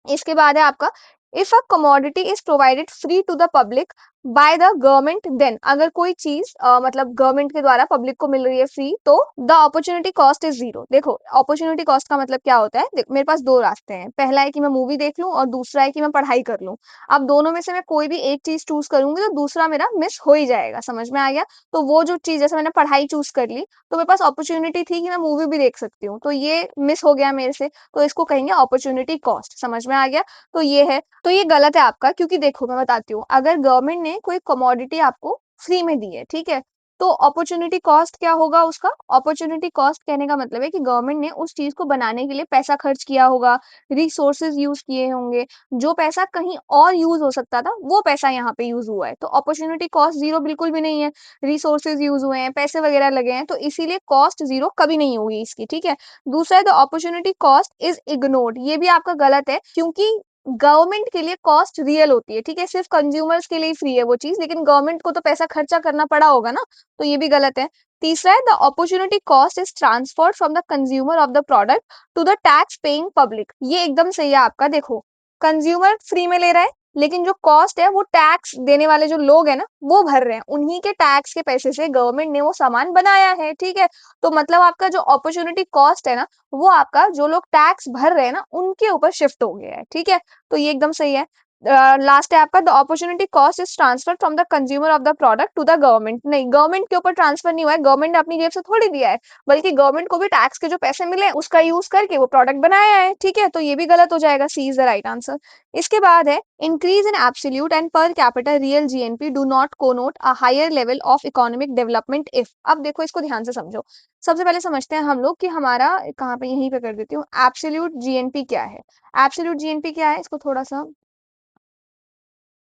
इसके बाद है आपका, if a commodity is provided free to the public by the government, then अगर कोई चीज मतलब गवर्नमेंट के द्वारा पब्लिक को मिल रही है फ्री, तो the opportunity cost is zero. देखो, अपॉर्चुनिटी कॉस्ट का मतलब क्या होता है? मेरे पास दो रास्ते हैं, पहला है कि मैं मूवी देख लूं और दूसरा है कि मैं पढ़ाई कर लूं। अब दोनों में से मैं कोई भी एक चीज चूज करूंगी, तो दूसरा मेरा मिस हो ही जाएगा। समझ में आ गया? तो वो जो चीज, जैसे मैंने पढ़ाई चूज कर ली, तो मेरे पास अपॉर्चुनिटी थी कि मैं मूवी भी देख सकती हूँ, तो ये मिस हो गया मेरे से, तो इसको कहेंगे अपॉर्चुनिटी कॉस्ट। समझ में आ गया? तो ये है, तो ये गलत है आपका, क्योंकि देखो मैं बताती हूँ, अगर गवर्नमेंट ने कोई कमोडिटी आपको फ्री में दी है, ठीक है, तो अपॉर्चुनिटी कॉस्ट क्या होगा उसका? अपॉर्चुनिटी कॉस्ट कहने का मतलब है कि गवर्नमेंट ने उस चीज को बनाने के लिए पैसा खर्च किया होगा, रिसोर्सेज यूज किए होंगे, जो पैसा कहीं और यूज हो सकता था, वो पैसा यहाँ पे यूज हुआ है। तो अपॉर्चुनिटी कॉस्ट जीरो बिल्कुल भी नहीं है, रिसोर्सेज यूज हुए हैं, पैसे वगैरह लगे हैं, तो इसीलिए कॉस्ट जीरो कभी नहीं होगी इसकी, ठीक है? दूसरा है, the opportunity cost is ignored, ये भी आपका गलत है, क्योंकि गवर्नमेंट के लिए कॉस्ट रियल होती है, ठीक है? सिर्फ कंज्यूमर्स के लिए ही फ्री है वो चीज, लेकिन गवर्नमेंट को तो पैसा खर्चा करना पड़ा होगा ना, तो ये भी गलत है। तीसरा है, the opportunity cost is transferred from the consumer of the product to the tax paying public, ये एकदम सही है आपका। देखो, कंज्यूमर फ्री में ले रहा है, लेकिन जो कॉस्ट है वो टैक्स देने वाले जो लोग हैं ना, वो भर रहे हैं, उन्हीं के टैक्स के पैसे से गवर्नमेंट ने वो सामान बनाया है, ठीक है? तो मतलब आपका जो अपॉर्चुनिटी कॉस्ट है ना, वो आपका जो लोग टैक्स भर रहे हैं ना, उनके ऊपर शिफ्ट हो गया है, ठीक है? तो ये एकदम सही है। लास्ट है आपका, the opportunity cost is transfer from the consumer of the product to the government, नहीं, गवर्नमेंट के ऊपर ट्रांसफर नहीं हुआ है, गवर्नमेंट ने अपनी जेब से थोड़ी दिया है, बल्कि गवर्नमेंट को भी टैक्स के जो पैसे मिले हैं, उसका यूज करके वो प्रोडक्ट बनाया है, ठीक है? तो ये भी गलत हो जाएगा, C is the right answer. इसके बाद है, increase in absolute and per capita real GNP do not connote a higher level of economic development if. अब देखो, इसको ध्यान से समझो। सबसे पहले समझते हैं हम लोग कि हमारा कहाँ पे, यहीं पे कर देती हूँ, एब्सोल्यूट जीएनपी क्या है। एब्सोल्यूट जीएनपी क्या है, इसको थोड़ा सा,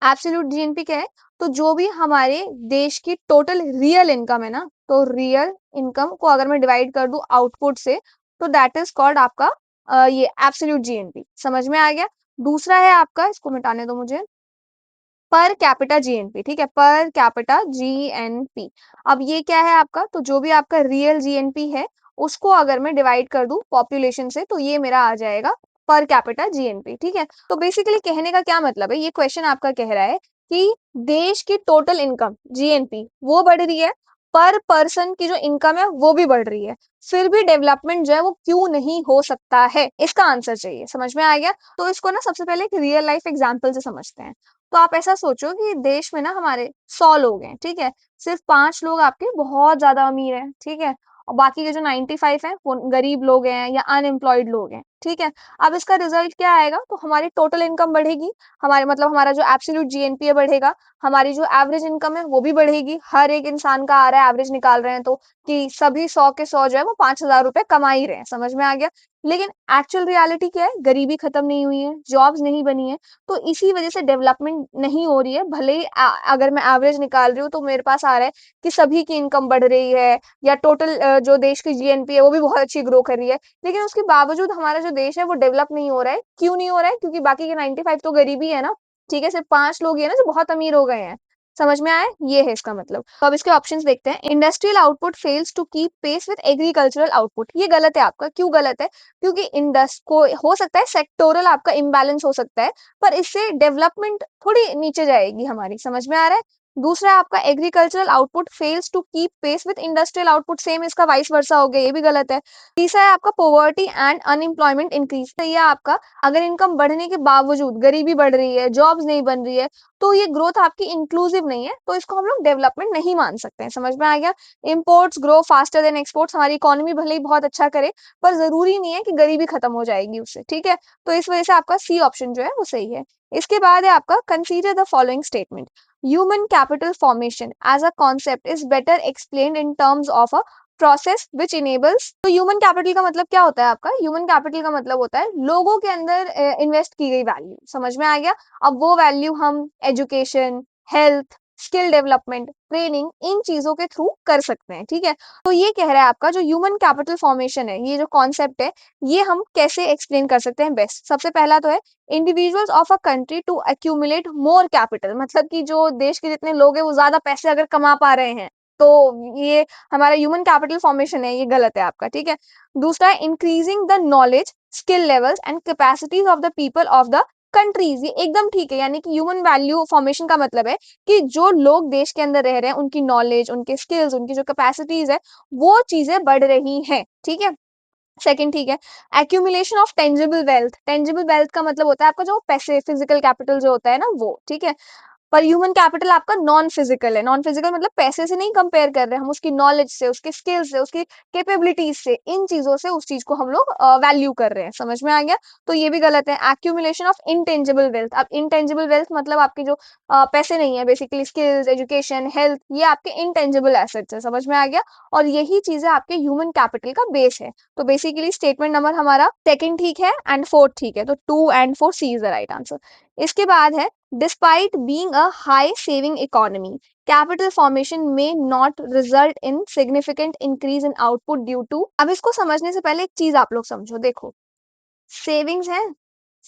एब्सोल्यूट जीएनपी क्या है? तो जो भी हमारे देश की टोटल रियल इनकम है ना, तो रियल इनकम को अगर मैं डिवाइड कर दूं आउटपुट से, तो दैट इज कॉल्ड आपका ये एब्सोल्यूट जीएनपी। समझ में आ गया? दूसरा है आपका, इसको मिटाने दो मुझे, पर कैपिटा जीएनपी, ठीक है? Per capita GNP. अब ये क्या है आपका? तो जो भी आपका रियल जीएनपी है, उसको अगर मैं डिवाइड कर दूं पॉपुलेशन से, तो ये मेरा आ जाएगा पर कैपिटा जीएनपी, ठीक है? तो बेसिकली कहने का क्या मतलब है, ये क्वेश्चन आपका कह रहा है कि देश की टोटल इनकम जीएनपी वो बढ़ रही है, पर पर्सन की जो इनकम है वो भी बढ़ रही है, फिर भी डेवलपमेंट जो है वो क्यों नहीं हो सकता है, इसका आंसर चाहिए। समझ में आ गया? तो इसको ना सबसे पहले एक रियल लाइफ एग्जांपल से समझते हैं। तो आप ऐसा सोचो कि देश में ना हमारे 100 लोग हैं, ठीक है? सिर्फ 5 लोग आपके बहुत ज्यादा अमीर हैं, ठीक है? और बाकी के जो 95 हैं वो गरीब लोग हैं या अनएम्प्लॉयड लोग हैं, ठीक है। अब इसका रिजल्ट क्या आएगा, तो हमारी टोटल इनकम बढ़ेगी, हमारे मतलब हमारा जो एब्सोल्यूट जीएनपी बढ़ेगा, हमारी जो एवरेज इनकम है वो भी बढ़ेगी। हर एक इंसान का आ रहा है, एवरेज निकाल रहे हैं तो कि सभी 100 के 100 जो है वो 5,000 रुपए कमा ही रहे हैं, समझ में आ गया। लेकिन एक्चुअल रियलिटी क्या है, गरीबी खत्म नहीं हुई है, जॉब्स नहीं बनी है, तो इसी वजह से डेवलपमेंट नहीं हो रही है। भले ही अगर मैं एवरेज निकाल रही हूँ तो मेरे पास आ रहा है कि सभी की इनकम बढ़ रही है या टोटल जो देश की जीएनपी है वो भी बहुत अच्छी ग्रो कर रही है, लेकिन उसके बावजूद हमारा जो देश है वो डेवलप नहीं हो रहा है। क्यों नहीं हो रहा है, क्योंकि बाकी के 95 तो गरीबी है ना, ठीक है, सिर्फ 5 लोग ही है ना जो बहुत अमीर हो गए हैं। समझ में आया, ये है इसका मतलब। तो अब इसके ऑप्शंस देखते हैं। Industrial output fails to keep pace with agricultural output, ये गलत है आपका। क्यों गलत है, क्योंकि इंडस्ट को हो सकता है सेक्टोरल आपका इम्बैलेंस हो सकता है, पर इससे डेवलपमेंट थोड़ी नीचे जाएगी हमारी, समझ में आ रहा है। दूसरा आपका agricultural output fails to keep pace with industrial output, same इसका वाइस वर्सा हो गया, ये भी गलत है। तीसरा है आपका पॉवर्टी एंड अनएम्प्लॉयमेंट इंक्रीज, तो ये आपका अगर इनकम बढ़ने के बावजूद गरीबी बढ़ रही है, जॉब्स नहीं बन रही है, तो ये ग्रोथ आपकी इंक्लूसिव नहीं है, तो इसको हम लोग डेवलपमेंट नहीं मान सकते हैं, समझ में आ गया। Imports grow faster than exports, हमारी इकोनॉमी भले ही बहुत अच्छा करे पर जरूरी नहीं है कि गरीबी खत्म हो जाएगी उससे, ठीक है। तो इस वजह से आपका सी ऑप्शन जो है वो सही है। इसके बाद है आपका consider the following statement, human capital formation as a concept is better explained in terms of a process which enables, तो ह्यूमन कैपिटल का मतलब क्या होता है आपका, ह्यूमन कैपिटल का मतलब होता है लोगों के अंदर इन्वेस्ट की गई वैल्यू, समझ में आ गया। अब वो वैल्यू हम education, health, skill development, training, इन चीजों के थ्रू कर सकते हैं, ठीक है। तो ये कह रहा है आपका जो ह्यूमन कैपिटल फॉर्मेशन है, ये जो कॉन्सेप्ट है, ये हम कैसे एक्सप्लेन कर सकते हैं बेस्ट। सबसे पहला तो है individuals of a country to accumulate more capital, मतलब कि जो देश के जितने लोग हैं वो ज्यादा पैसे अगर कमा पा रहे हैं, तो ये हमारा ह्यूमन कैपिटल फॉर्मेशन है, ये गलत है आपका, ठीक है। दूसरा है increasing the knowledge, skill levels and capacities of the people of the countries, ये एकदम ठीक है। यानी कि ह्यूमन वैल्यू फॉर्मेशन का मतलब है कि जो लोग देश के अंदर रह रहे हैं उनकी नॉलेज, उनके स्किल्स, उनकी जो कैपेसिटीज है वो चीजें बढ़ रही हैं, ठीक है। सेकंड ठीक है, accumulation of tangible wealth, tangible wealth का मतलब होता है आपका जो पैसे, फिजिकल कैपिटल जो होता है ना वो, ठीक है। पर ह्यूमन कैपिटल आपका नॉन फिजिकल है, नॉन फिजिकल मतलब पैसे से नहीं कंपेयर कर रहे हैं हम, उसकी नॉलेज से, उसके स्किल्स से, उसकी कैपेबिलिटीज से, इन चीजों से उस चीज को हम लोग वैल्यू कर रहे हैं, समझ में आ गया। तो ये भी गलत है। एक्यूमुलेशन ऑफ इनटेंजिबल वेल्थ, अब इनटेंजिबल वेल्थ मतलब आपके जो पैसे नहीं है, बेसिकली स्किल्स, एजुकेशन, हेल्थ, ये आपके इनटेंजिबल एसेट्स है, समझ में आ गया। और यही चीजें आपके ह्यूमन कैपिटल का बेस है। तो बेसिकली स्टेटमेंट नंबर हमारा सेकंड ठीक है एंड फोर्थ ठीक है, तो 2 and 4 C is the right answer. इसके बाद है despite being a high saving economy, capital formation may not result in significant increase in output due to, अब इसको समझने से पहले एक चीज आप लोग समझो, देखो सेविंग्स है,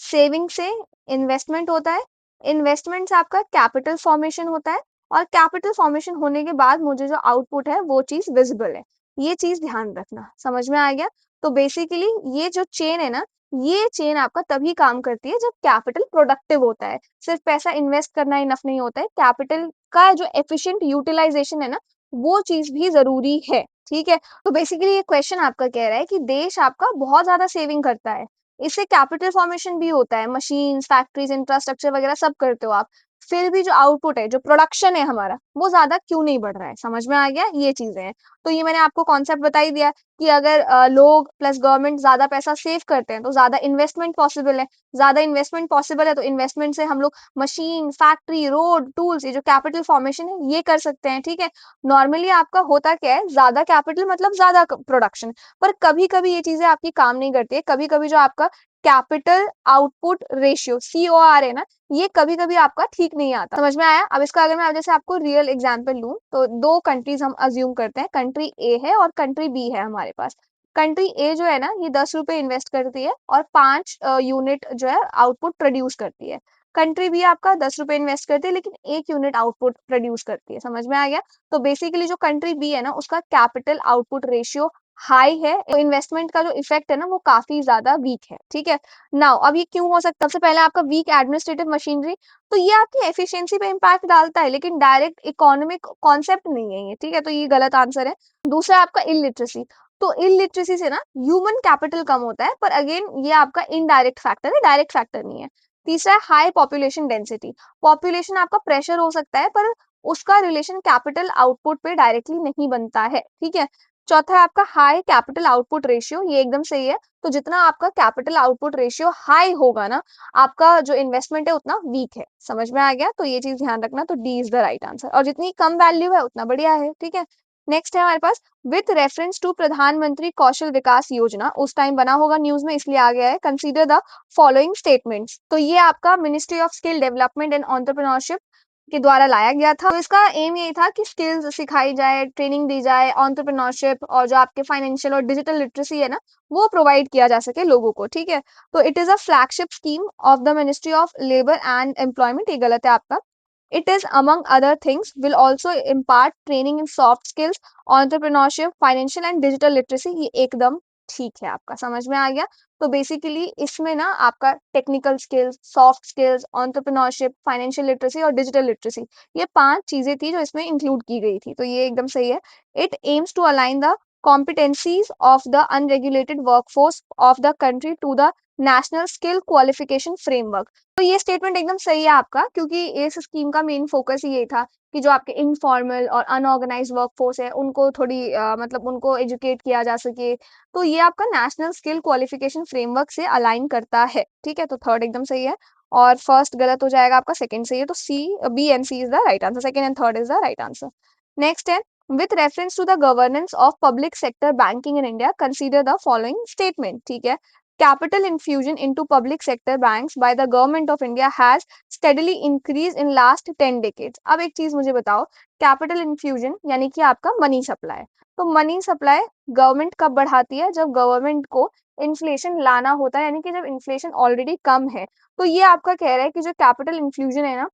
सेविंग से इन्वेस्टमेंट होता है, इन्वेस्टमेंट से आपका कैपिटल फॉर्मेशन होता है, और कैपिटल फॉर्मेशन होने के बाद मुझे जो आउटपुट है वो चीज विजिबल है, ये चीज ध्यान रखना, समझ में आ गया। तो बेसिकली ये जो चेन है ना, ये चेन आपका तभी काम करती है जब कैपिटल प्रोडक्टिव होता है। सिर्फ पैसा इन्वेस्ट करना इनफ नहीं होता है, कैपिटल का जो एफिशिएंट यूटिलाइजेशन है ना, वो चीज भी जरूरी है, ठीक है। तो बेसिकली ये क्वेश्चन आपका कह रहा है कि देश आपका बहुत ज्यादा सेविंग करता है, इससे कैपिटल फॉर्मेशन भी होता है, मशीन, फैक्ट्रीज, इंफ्रास्ट्रक्चर वगैरह सब करते हो आप, फिर भी जो आउटपुट है, जो प्रोडक्शन है हमारा, वो ज्यादा क्यों नहीं बढ़ रहा है, समझ में आ गया, ये चीजें हैं। तो ये मैंने आपको कॉन्सेप्ट बता ही दिया कि अगर लोग प्लस गवर्नमेंट ज्यादा पैसा सेव करते हैं तो ज्यादा इन्वेस्टमेंट पॉसिबल है, ज्यादा इन्वेस्टमेंट पॉसिबल है तो इन्वेस्टमेंट से हम लोग मशीन, फैक्ट्री, रोड, टूल्स, ये जो कैपिटल फॉर्मेशन है ये कर सकते हैं, ठीक है। नॉर्मली आपका होता क्या है, ज्यादा कैपिटल मतलब ज्यादा प्रोडक्शन, पर कभी कभी ये चीजें आपकी काम नहीं करती है, कभी कभी जो आपका कैपिटल आउटपुट रेशियो COR है ना, ये कभी कभी आपका ठीक नहीं आता, समझ में आया। अब इसका अगर मैं जैसे आपको रियल एग्जांपल लूं, तो दो कंट्रीज हम अज्यूम करते हैं, कंट्री ए है और कंट्री बी है हमारे पास। कंट्री ए जो है ना, ये 10 रुपए इन्वेस्ट करती है और 5 यूनिट जो है आउटपुट प्रोड्यूस करती है। कंट्री बी आपका 10 रुपए इन्वेस्ट करती है लेकिन 1 यूनिट आउटपुट प्रोड्यूस करती है, समझ में आ गया। तो बेसिकली जो कंट्री बी है ना, उसका कैपिटल आउटपुट रेशियो हाई है, तो इन्वेस्टमेंट का जो इफेक्ट है ना वो काफी ज्यादा वीक है, ठीक है। नाउ अब ये क्यों हो सकता है, सबसे पहले आपका वीक एडमिनिस्ट्रेटिव मशीनरी, तो ये आपकी एफिशिएंसी पे इम्पैक्ट डालता है लेकिन डायरेक्ट इकोनॉमिक कॉन्सेप्ट नहीं है ये, ठीक है, तो ये गलत आंसर है। दूसरा आपका इलिटरेसी, तो इलिटरेसी से ना ह्यूमन कैपिटल कम होता है, पर अगेन ये आपका इनडायरेक्ट फैक्टर है, डायरेक्ट फैक्टर नहीं है। तीसरा है हाई पॉपुलेशन डेंसिटी, पॉपुलेशन आपका प्रेशर हो सकता है पर उसका रिलेशन कैपिटल आउटपुट पे डायरेक्टली नहीं बनता है, ठीक है। चौथा है आपका हाई कैपिटल आउटपुट रेशियो, ये एकदम सही है। तो जितना आपका कैपिटल आउटपुट रेशियो हाई होगा ना, आपका जो इन्वेस्टमेंट है उतना वीक है। समझ में आ गया? तो ये चीज ध्यान रखना। तो D is the right answer. और जितनी कम वैल्यू है उतना बढ़िया है, ठीक है। नेक्स्ट है हमारे पास विथ रेफरेंस टू प्रधानमंत्री कौशल विकास योजना, उस टाइम बना होगा न्यूज में इसलिए आ गया है, कंसीडर द फॉलोइंग स्टेटमेंट्स। तो ये आपका ministry of skill development and entrepreneurship के द्वारा लाया गया था। तो इसका एम यही था कि स्किल्स सिखाई जाए, ट्रेनिंग दी जाए, एंटरप्रेन्योरशिप और जो आपके फाइनेंशियल और डिजिटल लिटरेसी है ना, वो प्रोवाइड किया जा सके लोगों को, ठीक है। तो it is a flagship scheme of the ministry of labour and employment, ये गलत है आपका। It is, among other things, will also impart training in soft skills, entrepreneurship, financial and digital literacy। ये एकदम ठीक है, आपका समझ में आ गया। तो बेसिकली इसमें ना आपका technical skills, soft skills, entrepreneurship, financial literacy और डिजिटल लिटरेसी, ये 5 चीजें थी जो इसमें इंक्लूड की गई थी। तो ये एकदम सही है। It aims to align the competencies of the unregulated workforce of the country to the national skill qualification framework। तो ये स्टेटमेंट एकदम सही है आपका, क्योंकि इस स्कीम का मेन फोकस ये था कि जो आपके इनफॉर्मल और अनऑर्गेनाइज्ड वर्कफोर्स है उनको थोड़ी मतलब उनको एजुकेट किया जा सके। तो ये आपका नेशनल स्किल क्वालिफिकेशन फ्रेमवर्क से अलाइन करता है, ठीक है। तो थर्ड एकदम सही है और फर्स्ट गलत हो जाएगा आपका, सेकंड सही है। तो C, B and C is the right answer. Second and third is the right answer. Next है with reference to the governance of public sector banking in India, consider the following statement, ठीक है। Capital infusion into public sector banks by the government of India has steadily increased in last 10 decades। अब एक चीज मुझे बताओ, capital infusion यानी कि आपका मनी सप्लाई। तो मनी सप्लाई गवर्नमेंट कब बढ़ाती है? जब गवर्नमेंट को इन्फ्लेशन लाना होता है, यानी कि जब इन्फ्लेशन ऑलरेडी कम है। तो ये आपका कह रहा है कि जो कैपिटल इन्फ्यूजन है ना,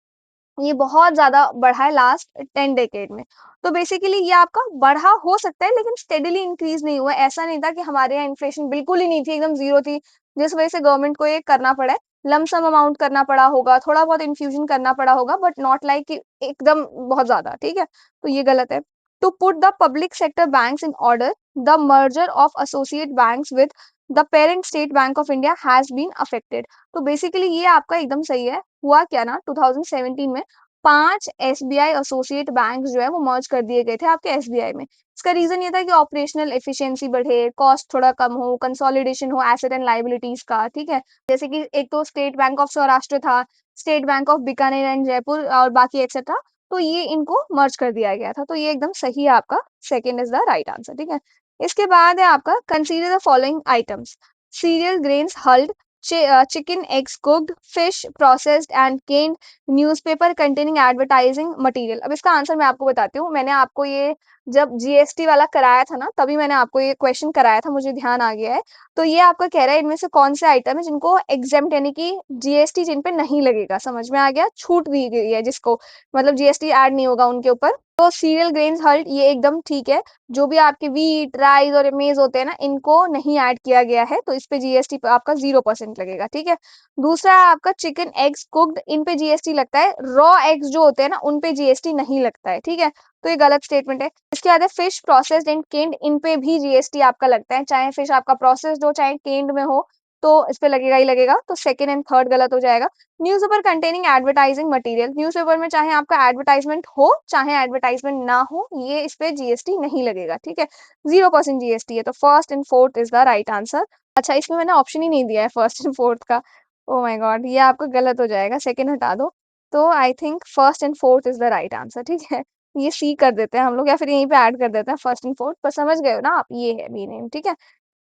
ये बहुत ज्यादा बढ़ा है लास्ट 10 डेकेड में। तो बेसिकली ये आपका बढ़ा हो सकता है, लेकिन स्टेडीली इंक्रीज नहीं हुआ है। ऐसा नहीं था कि हमारे यहाँ इन्फ्लेशन बिल्कुल ही नहीं थी, एकदम जीरो थी, जिस वजह से गवर्नमेंट को ये करना पड़ा है। लमसम अमाउंट करना पड़ा होगा, थोड़ा बहुत इन्फ्यूजन करना पड़ा होगा, बट नॉट लाइक एकदम बहुत ज्यादा, ठीक है। तो ये गलत है। To put the public sector banks in order, the merger of associate banks with the parent State Bank of India has been affected. तो बेसिकली ये आपका एकदम सही है। हुआ क्या ना, 2017 में 5 एसबीआई एसोसिएट बैंक जो है वो मर्ज कर दिए गए थे आपके एसबीआई में। इसका रीजन ये था कि ऑपरेशनल एफिशिएंसी बढ़े, कॉस्ट थोड़ा कम हो, कंसोलिडेशन हो एसेट एंड लाइबिलिटीज का, ठीक है। जैसे कि एक तो स्टेट बैंक ऑफ सौराष्ट्र था, state Bank of Bikaner and Jaipur और बाकी एक्सेट्रा। तो ये इनको मर्ज कर दिया गया था। तो ये एकदम सही है आपका, second is the right answer, ठीक है। इसके बाद है आपका consider the following items, serial grains hulled, chicken, eggs cooked, fish processed and canned, newspaper containing advertising material. अब इसका आंसर मैं आपको बताती हूँ। मैंने आपको ये जब जीएसटी वाला कराया था ना, तभी मैंने आपको ये क्वेश्चन कराया था, मुझे ध्यान आ गया है। तो ये आपका कह रहा है इनमें से कौन से आइटम है जिनको एग्जेम्प्ट यानी कि जीएसटी जिन पे नहीं लगेगा। समझ में आ गया? छूट दी गई है जिसको, मतलब जीएसटी ऐड नहीं होगा उनके ऊपर। तो सीरियल ग्रेन्स हल्ट ये एकदम ठीक है। जो भी आपके वीट, राइस और मेज होते हैं ना, इनको नहीं ऐड किया गया है, तो इस पे जीएसटी आपका 0% लगेगा, ठीक है। दूसरा है आपका चिकन एग्स कुक्ड, इन पे जीएसटी लगता है। रॉ एग्स जो होते हैं ना, उन पे जीएसटी नहीं लगता है, ठीक है। तो ये गलत स्टेटमेंट है। इसके बाद है फिश प्रोसेस्ड एंड केन्ड, इन पे भी जीएसटी आपका लगता है, चाहे फिश आपका प्रोसेस्ड हो चाहे केन्ड में हो, तो इस पे लगेगा ही लगेगा। तो सेकंड एंड थर्ड गलत हो जाएगा। Newspaper containing advertising material, newspaper में चाहे आपका एडवर्टाइजमेंट हो चाहे एडवर्टाइजमेंट ना हो, ये इस पे जीएसटी नहीं लगेगा, ठीक है। 0% जीएसटी है। तो first and fourth is the right answer. अच्छा, इसमें मैंने ऑप्शन ही नहीं दिया है फर्स्ट एंड फोर्थ का। ओ माय गॉड, ये आपका गलत हो जाएगा, सेकंड हटा दो। तो I think first and fourth is the right answer, ठीक है। ये सी कर देते हैं हम लोग, या फिर यहीं पे ऐड कर देते हैं फर्स्ट एंड फोर्थ, पर समझ गए हो ना आप, ये है बी नेम, ठीक है।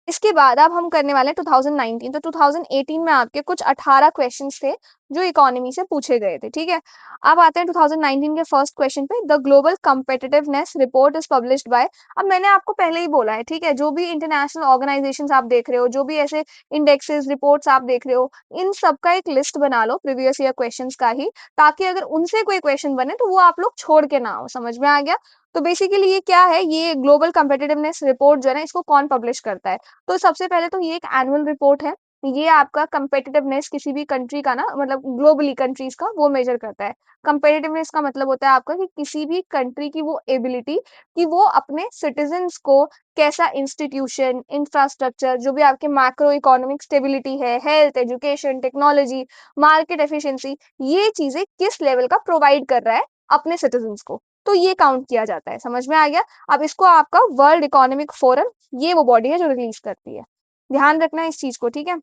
इसके बाद अब हम करने वाले हैं 2019। तो 2018 में आपके कुछ 18 क्वेश्चंस थे जो इकोनॉमी से पूछे गए थे, ठीक है। अब आते हैं 2019 के फर्स्ट क्वेश्चन पे। The global competitiveness report is published by. अब मैंने आपको पहले ही बोला है, ठीक है, जो भी इंटरनेशनल ऑर्गेनाइजेशंस आप देख रहे हो, जो भी ऐसे इंडेक्सेस रिपोर्ट्स आप देख रहे हो, इन सब का एक लिस्ट बना लो प्रीवियस ईयर क्वेश्चंस का ही, ताकि अगर उनसे कोई क्वेश्चन बने तो वो आप लोग छोड़ के ना हो। समझ में आ गया? तो बेसिकली ये क्या है, ये ग्लोबल कम्पिटिटिवनेस रिपोर्ट जो है ना, इसको कौन पब्लिश करता है? तो सबसे पहले तो ये एक एनुअल रिपोर्ट है। ये आपका कंपेटिटिवनेस किसी भी कंट्री का ना, मतलब ग्लोबली कंट्रीज का, वो मेजर करता है। कंपेटिटिवनेस का मतलब होता है आपका कि किसी भी कंट्री की वो एबिलिटी कि वो अपने सिटीजन्स को कैसा इंस्टीट्यूशन, इंफ्रास्ट्रक्चर, जो भी आपके मैक्रो इकोनॉमिक स्टेबिलिटी है, health, education, technology, market efficiency, ये चीजें किस लेवल का प्रोवाइड कर रहा है अपने सिटीजन्स को। तो ये काउंट किया जाता है। समझ में आ गया? अब इसको आपका वर्ल्ड इकोनॉमिक फोरम, ये वो बॉडी है जो रिलीज करती है। ध्यान रखना इस चीज को, ठीक है।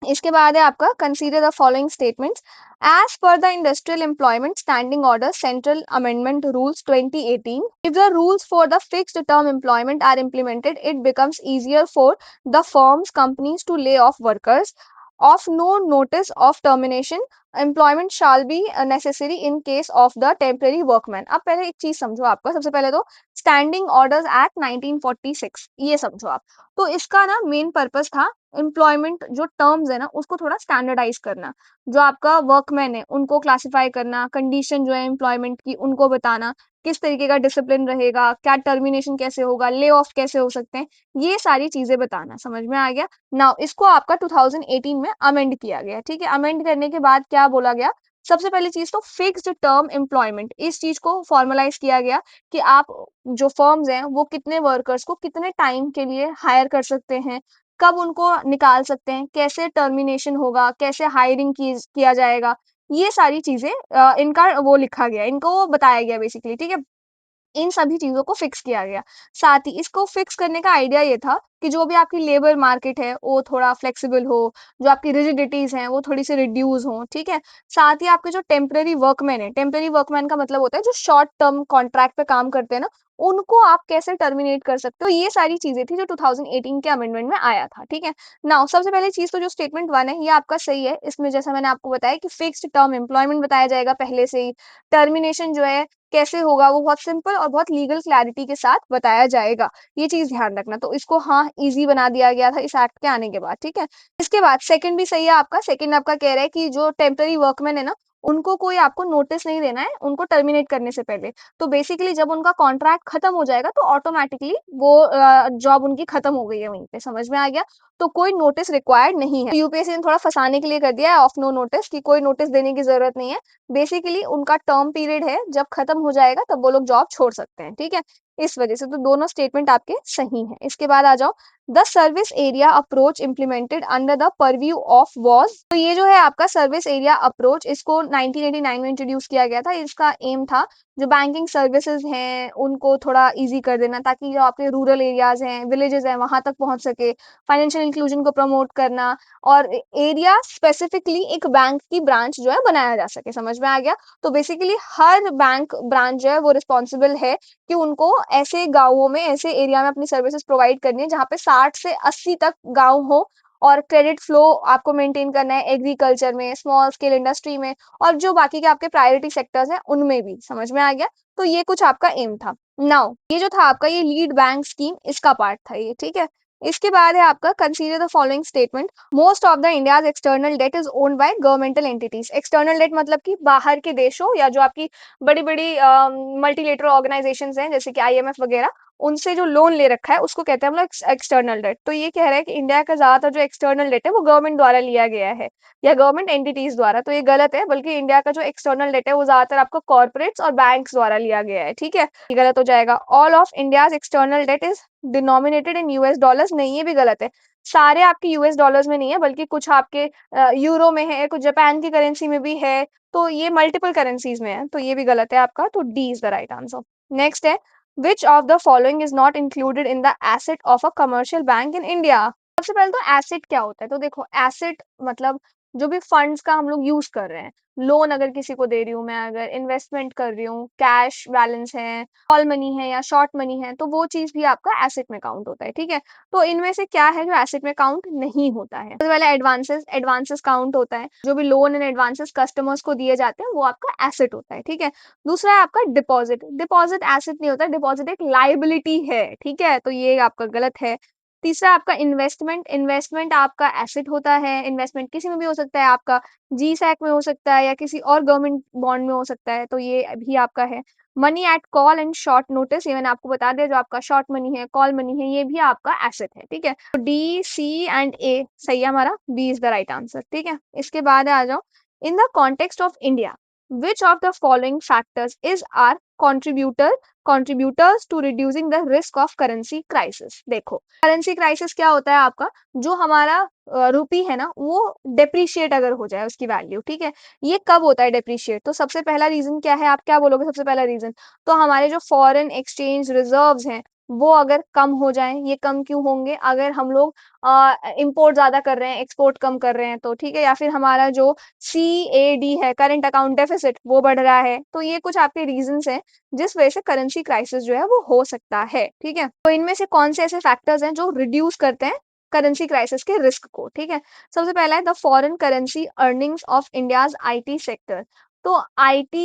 इसके बाद है आपका consider the following statements as per the industrial employment standing order central amendment rules 2018 if the rules for the fixed term employment are implemented it becomes easier for the firms companies to lay off workers of no notice of termination employment shall be necessary in case of the temporary workman। अब पहले एक चीज समझो आपका, सबसे पहले तो standing orders act 1946 ये समझो आप। तो इसका ना मेन पर्पस था एम्प्लॉयमेंट जो टर्म्स है ना उसको थोड़ा स्टैंडर्डाइज करना, जो आपका वर्कमैन है उनको क्लासिफाई करना, कंडीशन जो है एम्प्लॉयमेंट की उनको बताना, किस तरीके का डिसिप्लिन रहेगा, क्या टर्मिनेशन कैसे होगा, ले ऑफ कैसे हो सकते हैं, ये सारी चीजें बताना। समझ में आ गया? नाउ इसको आपका 2018 में अमेंड किया गया, ठीक है। अमेंड करने के बाद क्या बोला गया, सबसे पहली चीज तो फिक्स्ड टर्म एम्प्लॉयमेंट, इस चीज को फॉर्मलाइज किया गया कि आप जो फर्म्स हैं वो कितने वर्कर्स को कितने टाइम के लिए हायर कर सकते हैं, कब उनको निकाल सकते हैं, कैसे टर्मिनेशन होगा, कैसे हायरिंग किया जाएगा, ये सारी चीजें इनका वो लिखा गया, इनको वो बताया गया बेसिकली, ठीक है। इन सभी चीजों को फिक्स किया गया। साथ ही इसको फिक्स करने का आइडिया ये था कि जो भी आपकी लेबर मार्केट है वो थोड़ा फ्लेक्सिबल हो, जो आपकी रिजिडिटीज हैं वो थोड़ी सी रिड्यूस हो, ठीक है। साथ ही आपके जो टेम्पररी वर्कमैन है, टेम्पररी वर्कमैन का मतलब होता है जो शॉर्ट टर्म कॉन्ट्रैक्ट पे काम करते हैं ना, उनको आप कैसे टर्मिनेट कर सकते हो, ये सारी चीजें थी जो 2018 के अमेंडमेंट में आया था, ठीक है। नाउ सबसे पहले चीज तो जो स्टेटमेंट 1 है ये आपका सही है। इसमें जैसा मैंने आपको बताया कि फिक्स्ड टर्म एम्प्लॉयमेंट बताया जाएगा पहले से ही, टर्मिनेशन जो है कैसे होगा वो बहुत सिंपल और बहुत लीगल क्लैरिटी के साथ बताया जाएगा, ये चीज ध्यान रखना। तो इसको हाँ इजी बना दिया गया था इस एक्ट के आने के बाद, ठीक है। इसके बाद सेकंड भी सही है आपका, सेकंड आपका कह रहा है कि जो टेम्पररी वर्कमैन है ना उनको कोई आपको नोटिस नहीं देना है उनको टर्मिनेट करने से पहले। तो बेसिकली जब उनका कॉन्ट्रैक्ट खत्म हो जाएगा तो ऑटोमेटिकली वो जॉब उनकी खत्म हो गई है वहीं पे। समझ में आ गया? तो कोई नोटिस रिक्वायर्ड नहीं है। यूपीएससी ने थोड़ा फंसाने के लिए कर दिया है ऑफ नो नोटिस, कि कोई नोटिस देने की जरूरत नहीं है। बेसिकली उनका टर्म पीरियड है, जब खत्म हो जाएगा तब वो लोग जॉब छोड़ सकते हैं, ठीक है। इस वजह से तो दोनों स्टेटमेंट आपके सही हैं। इसके बाद आ जाओ, the service area approach implemented under the purview of was. तो ये जो है आपका सर्विस एरिया अप्रोच, इसको 1989 में इंट्रोड्यूस किया गया था। इसका एम था जो बैंकिंग सर्विसेज हैं उनको थोड़ा इजी कर देना, ताकि जो आपके रूरल एरियाज हैं, विलेजेस हैं, वहां तक पहुंच सके, फाइनेंशियल इंक्लूजन को प्रमोट करना, और एरिया स्पेसिफिकली एक बैंक की ब्रांच जो है बनाया जा सके। समझ में आ गया? तो बेसिकली हर बैंक ब्रांच जो है वो रिस्पॉन्सिबल है कि उनको ऐसे गांवों में, ऐसे एरिया में अपनी सर्विसेज प्रोवाइड करनी है जहाँ पे 60 से 80 तक गांव हो, और क्रेडिट फ्लो आपको मेंटेन करना है एग्रीकल्चर में, स्मॉल स्केल इंडस्ट्री में, और जो बाकी के आपके प्रायोरिटी सेक्टर्स हैं उनमें भी। समझ में आ गया? तो ये कुछ आपका एम था। नाउ ये जो था आपका ये लीड बैंक स्कीम, इसका पार्ट था ये, ठीक है। इसके बाद है आपका consider the following statement, most of the India's external debt is owned by governmental entities. External debt मतलब कि बाहर के देशों या जो आपकी बड़ी बड़ी मल्टीलेटरल ऑर्गेनाइजेशंस हैं जैसे कि आईएमएफ वगैरह, उनसे जो लोन ले रखा है उसको कहते हैं हम लोग एक्सटर्नल डेट। तो ये कह रहा है कि इंडिया का ज्यादातर जो एक्सटर्नल डेट है वो गवर्नमेंट द्वारा लिया गया है या गवर्नमेंट एंटिटीज द्वारा, तो ये गलत है। बल्कि इंडिया का जो एक्सटर्नल डेट है वो ज्यादातर आपको कॉर्पोरेट्स और बैंक्स द्वारा लिया गया है, ठीक है। ये गलत हो जाएगा। All of India's external debt is denominated in US dollars, नहीं ये भी गलत है। सारे आपके यूएस डॉलर्स में नहीं है, बल्कि कुछ आपके यूरो में है, कुछ जापान की करेंसी में भी है, तो ये मल्टीपल करेंसीज में है, तो ये भी गलत है आपका। तो D is the right answer. Next है, which of the following is not included in the asset of a commercial bank in India. सबसे पहले तो एसेट क्या होता है, तो देखो एसेट मतलब जो भी फंड्स का हम लोग यूज कर रहे हैं, लोन अगर किसी को दे रही हूँ मैं, अगर इन्वेस्टमेंट कर रही हूँ, कैश बैलेंस है, कॉल मनी है या शॉर्ट मनी है, तो वो चीज भी आपका एसेट में काउंट होता है, ठीक है। तो इनमें से क्या है जो एसेट में काउंट नहीं होता है? सबसे पहले एडवांसेस, एडवांसेस काउंट होता है। जो भी लोन एंड एडवांसेस कस्टमर्स को दिए जाते हैं वो आपका एसेट होता है, ठीक है। दूसरा है आपका डिपॉजिट, डिपॉजिट एसेट नहीं होता, डिपॉजिट एक लाइबिलिटी है, ठीक है, तो ये आपका गलत है। तीसरा आपका इन्वेस्टमेंट, इन्वेस्टमेंट आपका एसेट होता है। इन्वेस्टमेंट किसी में भी हो सकता है, आपका जी सैक में हो सकता है या किसी और गवर्नमेंट बॉन्ड में हो सकता है, तो ये भी आपका है। Money at call and short notice, ये मैंने आपको बता दिया, जो आपका शॉर्ट मनी है, कॉल मनी है, ये भी आपका एसेट है, ठीक है। तो डी सी एंड ए सही है हमारा, B is the right answer, ठीक है। इसके बाद आ जाओ, in the context of India which of the following factors is are contributors to reducing the risk of currency crisis। देखो करेंसी क्राइसिस क्या होता है आपका, जो हमारा रुपी है ना वो डेप्रिशिएट अगर हो जाए उसकी वैल्यू, ठीक है। ये कब होता है डेप्रिशिएट? तो सबसे पहला रीजन क्या है, आप क्या बोलोगे सबसे पहला रीजन? तो हमारे जो फॉरेन एक्सचेंज रिजर्व्स हैं वो अगर कम हो जाए, ये कम क्यों होंगे? अगर हम लोग इंपोर्ट ज्यादा कर रहे हैं, एक्सपोर्ट कम कर रहे हैं तो, ठीक है। या फिर हमारा जो CAD है, करंट अकाउंट डेफिसिट, वो बढ़ रहा है। तो ये कुछ आपके रीजंस हैं जिस वजह से करेंसी क्राइसिस जो है वो हो सकता है, ठीक है। तो इनमें से कौन से ऐसे फैक्टर्स हैं जो रिड्यूस करते हैं करेंसी क्राइसिस के रिस्क को, ठीक है। सबसे पहला है the foreign currency earnings of India's IT sector. तो IT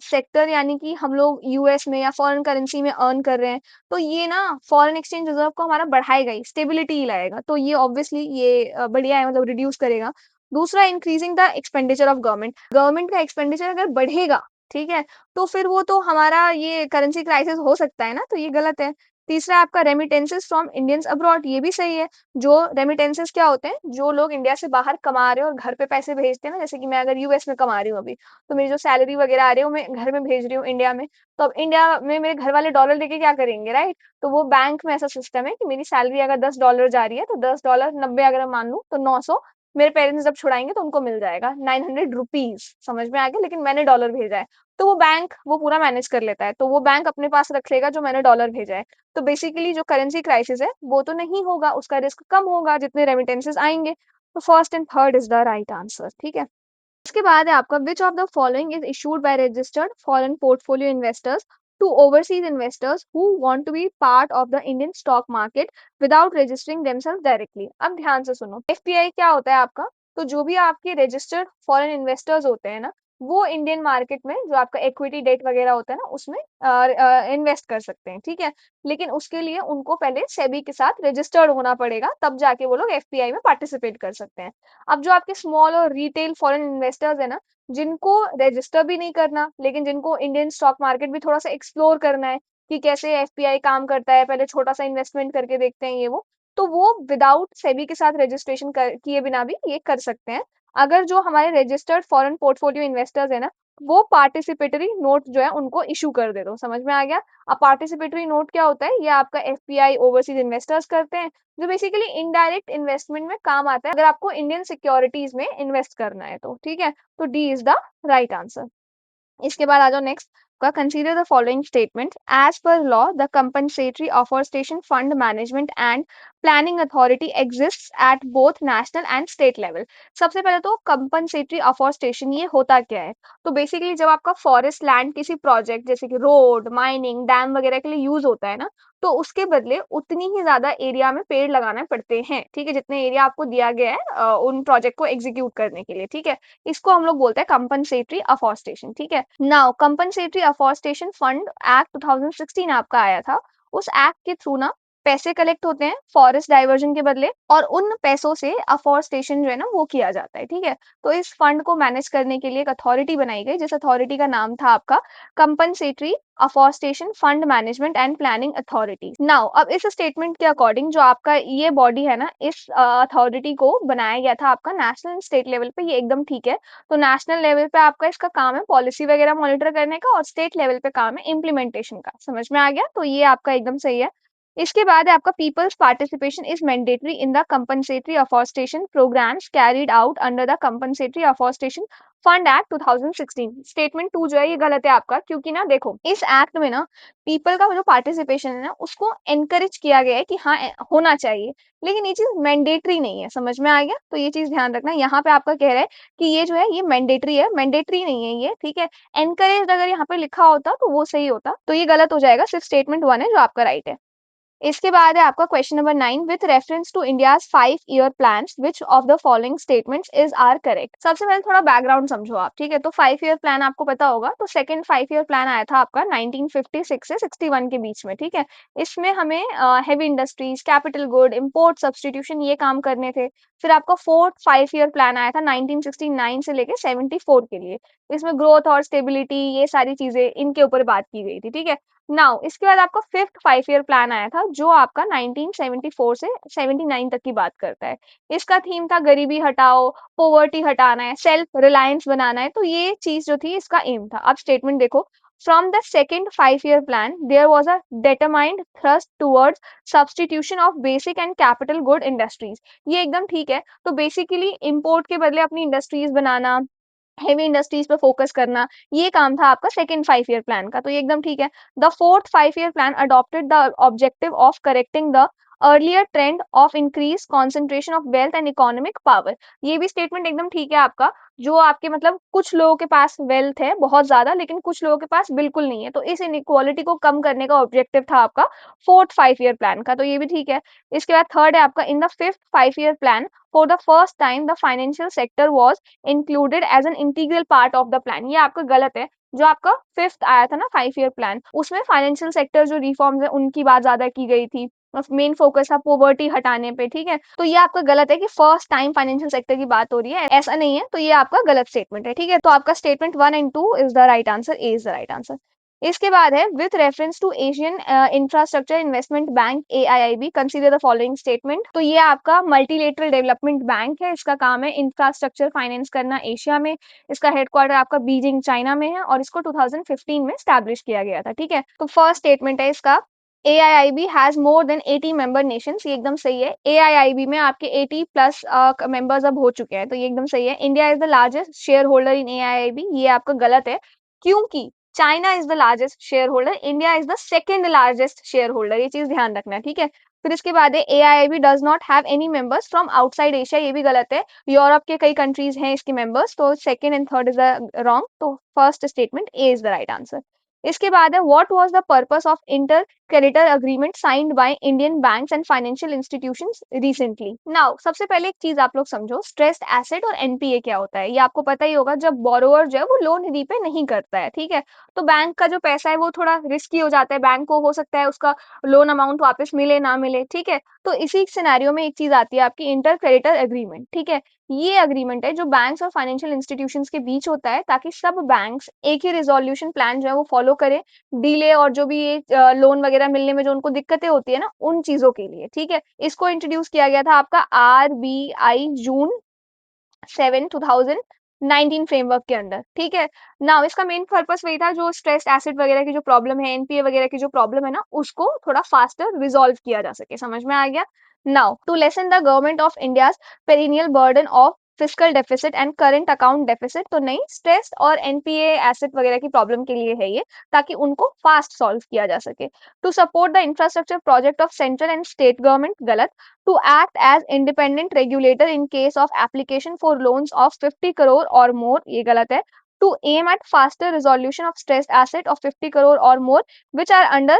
सेक्टर यानी कि हम लोग यूएस में या फॉरेन करेंसी में अर्न कर रहे हैं, तो ये ना फॉरेन एक्सचेंज रिजर्व को हमारा बढ़ाएगा ही, स्टेबिलिटी ही लाएगा। तो ये ऑब्वियसली ये बढ़िया है, मतलब रिड्यूस करेगा। दूसरा, increasing the expenditure of government. Government का एक्सपेंडिचर अगर बढ़ेगा, ठीक है, तो फिर वो तो हमारा ये करेंसी क्राइसिस हो सकता है ना, तो ये गलत है। तीसरा आपका रेमिटेंसेस फ्रॉम इंडियंस अब्रॉड, ये भी सही है। जो रेमिटेंसेस क्या होते हैं? जो लोग इंडिया से बाहर कमा रहे हैं और घर पे पैसे भेजते हैं ना, जैसे कि मैं अगर यूएस में कमा रही हूँ अभी, तो मेरी जो सैलरी वगैरह आ रही है वो मैं घर में भेज रही हूँ इंडिया में। तो अब इंडिया में मेरे घर वाले डॉलर लेके क्या करेंगे, राइट? तो वो बैंक में ऐसा सिस्टम है कि मेरी सैलरी अगर $10 जा रही है, तो $10 90 अगर मैं मान लूँ तो 900 मेरे पेरेंट्स जब छुड़ाएंगे तो उनको मिल जाएगा, 900 रुपीज, समझ में आ गया? लेकिन मैंने डॉलर भेजा है, तो वो बैंक वो पूरा मैनेज कर लेता है, तो वो बैंक अपने पास रख लेगा जो मैंने डॉलर भेजा है। तो बेसिकली जो करेंसी क्राइसिस है वो तो नहीं होगा, उसका रिस्क कम होगा जितने रेमिटेंसेस आएंगे। तो first and third is the right answer, ठीक है। उसके बाद है आपका which of the following is issued by registered foreign portfolio investors to overseas investors who want to be part of the Indian stock market without registering themselves directly. अब ध्यान से सुनो, FPI क्या होता है आपका? तो जो भी आपके रजिस्टर्ड फॉरेन इन्वेस्टर्स होते हैं ना, वो इंडियन मार्केट में जो आपका इक्विटी डेट वगैरह होता है ना उसमें इन्वेस्ट कर सकते हैं, ठीक है। लेकिन उसके लिए उनको पहले सेबी के साथ रजिस्टर्ड होना पड़ेगा, तब जाके वो लोग FPI में पार्टिसिपेट कर सकते हैं। अब जो आपके स्मॉल और रिटेल फॉरेन इन्वेस्टर्स है ना, जिनको रजिस्टर भी नहीं करना, लेकिन जिनको इंडियन स्टॉक मार्केट भी थोड़ा सा एक्सप्लोर करना है कि कैसे FPI काम करता है, पहले छोटा सा इन्वेस्टमेंट करके देखते हैं ये वो, तो वो विदाउट सेबी के साथ रजिस्ट्रेशन किए बिना भी ये कर सकते हैं। अगर जो हमारे रजिस्टर्ड फॉरेन पोर्टफोलियो इन्वेस्टर्स है ना, वो पार्टिसिपेटरी नोट जो है उनको इशू कर दे, दो समझ में आ गया। अब पार्टिसिपेटरी नोट क्या होता है? ये आपका FPI ओवरसीज इन्वेस्टर्स करते हैं, जो बेसिकली इनडायरेक्ट इन्वेस्टमेंट में काम आता है अगर आपको इंडियन सिक्योरिटीज में इन्वेस्ट करना है तो, ठीक है। तो D is the right answer. इसके बाद आ जाओ नेक्स्ट का, consider the following statement as per law the compensatory afforestation fund management and planning authority exists at both national and state level. सबसे पहले तो कंपनसेटरी अफॉरेस्टेशन ये होता क्या है? तो बेसिकली जब आपका फॉरेस्ट लैंड किसी प्रोजेक्ट जैसे कि रोड, माइनिंग, डैम वगैरह के लिए यूज होता है ना, तो उसके बदले उतनी ही ज्यादा एरिया में पेड़ लगाने पड़ते हैं, ठीक है, जितने एरिया आपको दिया गया है उन प्रोजेक्ट को एग्जीक्यूट करने के लिए, ठीक है। इसको हम लोग बोलते हैं कंपनसेटरी अफॉरेस्टेशन, ठीक है। Now compensatory afforestation fund act 2016 आपका आया था। उस एक्ट के थ्रू ना पैसे कलेक्ट होते हैं फॉरेस्ट डाइवर्जन के बदले, और उन पैसों से अफॉरेस्टेशन जो है ना वो किया जाता है, ठीक है। तो इस फंड को मैनेज करने के लिए एक अथॉरिटी बनाई गई, जिस अथॉरिटी का नाम था आपका compensatory afforestation fund management and planning authority. Now अब इस स्टेटमेंट के अकॉर्डिंग जो आपका ये बॉडी है ना, इस अथॉरिटी को बनाया गया था आपका नेशनल एंड स्टेट लेवल पे, ये एकदम ठीक है। तो नेशनल लेवल पे आपका इसका काम है पॉलिसी वगैरह मॉनिटर करने का, और स्टेट लेवल पे काम है इम्प्लीमेंटेशन का, समझ में आ गया? तो ये आपका एकदम सही है। इसके बाद है आपका people's participation is mandatory in the compensatory afforestation programmes carried out under the compensatory afforestation fund act 2016। Statement 2 जो है ये गलत है आपका, क्योंकि ना देखो इस एक्ट में ना पीपल का जो पार्टिसिपेशन है ना उसको एनकरेज किया गया है कि हाँ होना चाहिए, लेकिन ये चीज मैंडेटरी नहीं है, समझ में आ गया? तो ये चीज ध्यान रखना, यहाँ पे आपका कह रहा है कि ये जो है ये मैंडेटरी है, मैंडेटरी नहीं है ये, ठीक है। एनकरेज अगर यहाँ पे लिखा होता तो वो सही होता, तो ये गलत हो जाएगा, सिर्फ स्टेटमेंट 1 है जो आपका राइट है। इसके बाद है आपका question number 9, with reference to India's 5 year plans which of the following statements is are correct. सबसे पहले थोड़ा बैकग्राउंड समझो आप, ठीक है। तो 5 ईयर प्लान आपको पता होगा, तो सेकंड 5 ईयर प्लान आया था आपका 1956 से 61 के बीच में, ठीक है। इसमें हमें heavy industries, capital good, import substitution ये काम करने थे। फिर आपका फोर्थ 5 ईयर प्लान आया था 1969 से लेके 74 के लिए। इसमें ग्रोथ और स्टेबिलिटी ये सारी चीजें इनके ऊपर बात की गई थी, ठीक है। नाउ इसके बाद आपका फिफ्थ 5 ईयर प्लान आया था, जो आपका 1974 से 79 तक की बात करता है। इसका थीम था गरीबी हटाओ, पोवर्टी हटाना है, सेल्फ रिलायंस बनाना है, तो ये चीज जो थी इसका एम था। अब स्टेटमेंट देखो, From the second 5-year plan, there was a determined thrust towards substitution of basic and capital good industries. ये एकदम ठीक है। तो बेसिकली इंपोर्ट के बदले अपनी इंडस्ट्रीज बनाना, हेवी इंडस्ट्रीज पे फोकस करना, ये काम था आपका सेकंड 5-ईयर प्लान का, तो ये एकदम ठीक है। द फोर्थ 5-ईयर plan adopted the objective of correcting the earlier trend of increase concentration of wealth and economic power. ये भी स्टेटमेंट एकदम ठीक है आपका। जो आपके मतलब कुछ लोगों के पास वेल्थ है बहुत ज्यादा, लेकिन कुछ लोगों के पास बिल्कुल नहीं है, तो इस इनइक्वालिटी को कम करने का ऑब्जेक्टिव था आपका फोर्थ 5-ईयर प्लान का, तो ये भी ठीक है। इसके बाद थर्ड है आपका, इन द फिफ्थ 5-ईयर plan for the first time the financial sector was included as an integral part of the plan. ये आपका गलत है। जो आपका फिफ्थ आया था ना 5-ईयर प्लान, उसमें फाइनेंशियल सेक्टर जो रिफॉर्म्स है उनकी बात ज्यादा की गई थी, मेन फोकस था पोवर्टी हटाने पे, ठीक है। तो ये आपका गलत है कि फर्स्ट टाइम फाइनेंशियल सेक्टर की बात हो रही है, ऐसा नहीं है, तो ये आपका गलत स्टेटमेंट है, ठीक है। तो आपका statement 1 and 2 is the right answer, A is the right answer. इसके बाद है, with reference to Asian infrastructure investment bank AIIB consider the following statement. तो ये आपका मल्टीलेटरल डेवलपमेंट बैंक है, इसका काम है इंफ्रास्ट्रक्चर फाइनेंस करना एशिया में। इसका हेडक्वार्टर आपका बीजिंग चाइना में है, और इसको 2015 में स्टैब्लिश किया गया था, ठीक है। तो फर्स्ट स्टेटमेंट है इसका, AIIB has more than 80 member Nations, ये एकदम सही है। AIIB में आपके 80 प्लस मेंबर्स अब हो चुके हैं, तो ये एकदम सही है। India is the largest share holder in AIIB, ये आपका गलत है, क्योंकि China is the largest share holder, India is the second largest share holder, ये चीज ध्यान रखना है, ठीक है। फिर इसके बाद है, AIIB does not have any members from outside Asia, ये भी गलत है। यूरोप के कई कंट्रीज हैं इसके मेंबर्स, तो second and third is the wrong, तो first statement A is the right answer. इसके बाद है, what was the purpose of inter creditor agreement signed by Indian banks and financial institutions recently. Now सबसे पहले एक चीज आप लोग समझो, स्ट्रेस्ड एसेट और NPA क्या होता है, ये आपको पता ही होगा। जब बोरोवर जो है वो लोन रीपे नहीं करता है, ठीक है, तो बैंक का जो पैसा है वो थोड़ा रिस्की हो जाता है, बैंक को हो सकता है उसका लोन अमाउंट वापस मिले ना मिले, ठीक है। तो इसी सिनेरियो में एक चीज आती है आपकी इंटर क्रेडिटर एग्रीमेंट, ठीक है। ये अग्रीमेंट है जो बैंक्स और फाइनेंशियल इंस्टीट्यूशंस के बीच होता है, ताकि सब बैंक्स एक ही रिजोल्यूशन प्लान जो है वो फॉलो करें, डिले और जो भी ये लोन वगैरह मिलने में जो उनको दिक्कतें होती है ना, उन चीजों के लिए, ठीक है। इसको इंट्रोड्यूस किया गया था आपका RBI जून 2019 फ्रेमवर्क के अंडर, ठीक है। नाउ इसका मेन पर्पस वही था, जो स्ट्रेस्ड एसिड वगैरह की जो प्रॉब्लम है, NPA वगैरह की जो प्रॉब्लम है ना, उसको थोड़ा फास्टर रिजॉल्व किया जा सके, समझ में आ गया। Now to lessen the government of India's perennial burden of physical deficit and current account deficit, तो नहीं, स्ट्रेस और NPA एसिड वगैरह की प्रॉब्लम के लिए है ये, ताकि उनको फास्ट सॉल्व किया जा सके। To support the infrastructure project of central and state government, गलत। To act as independent regulator in case of application for loans of 50 crore or more, ये गलत है। To aim at faster resolution of stressed asset of 50 crore or more which are under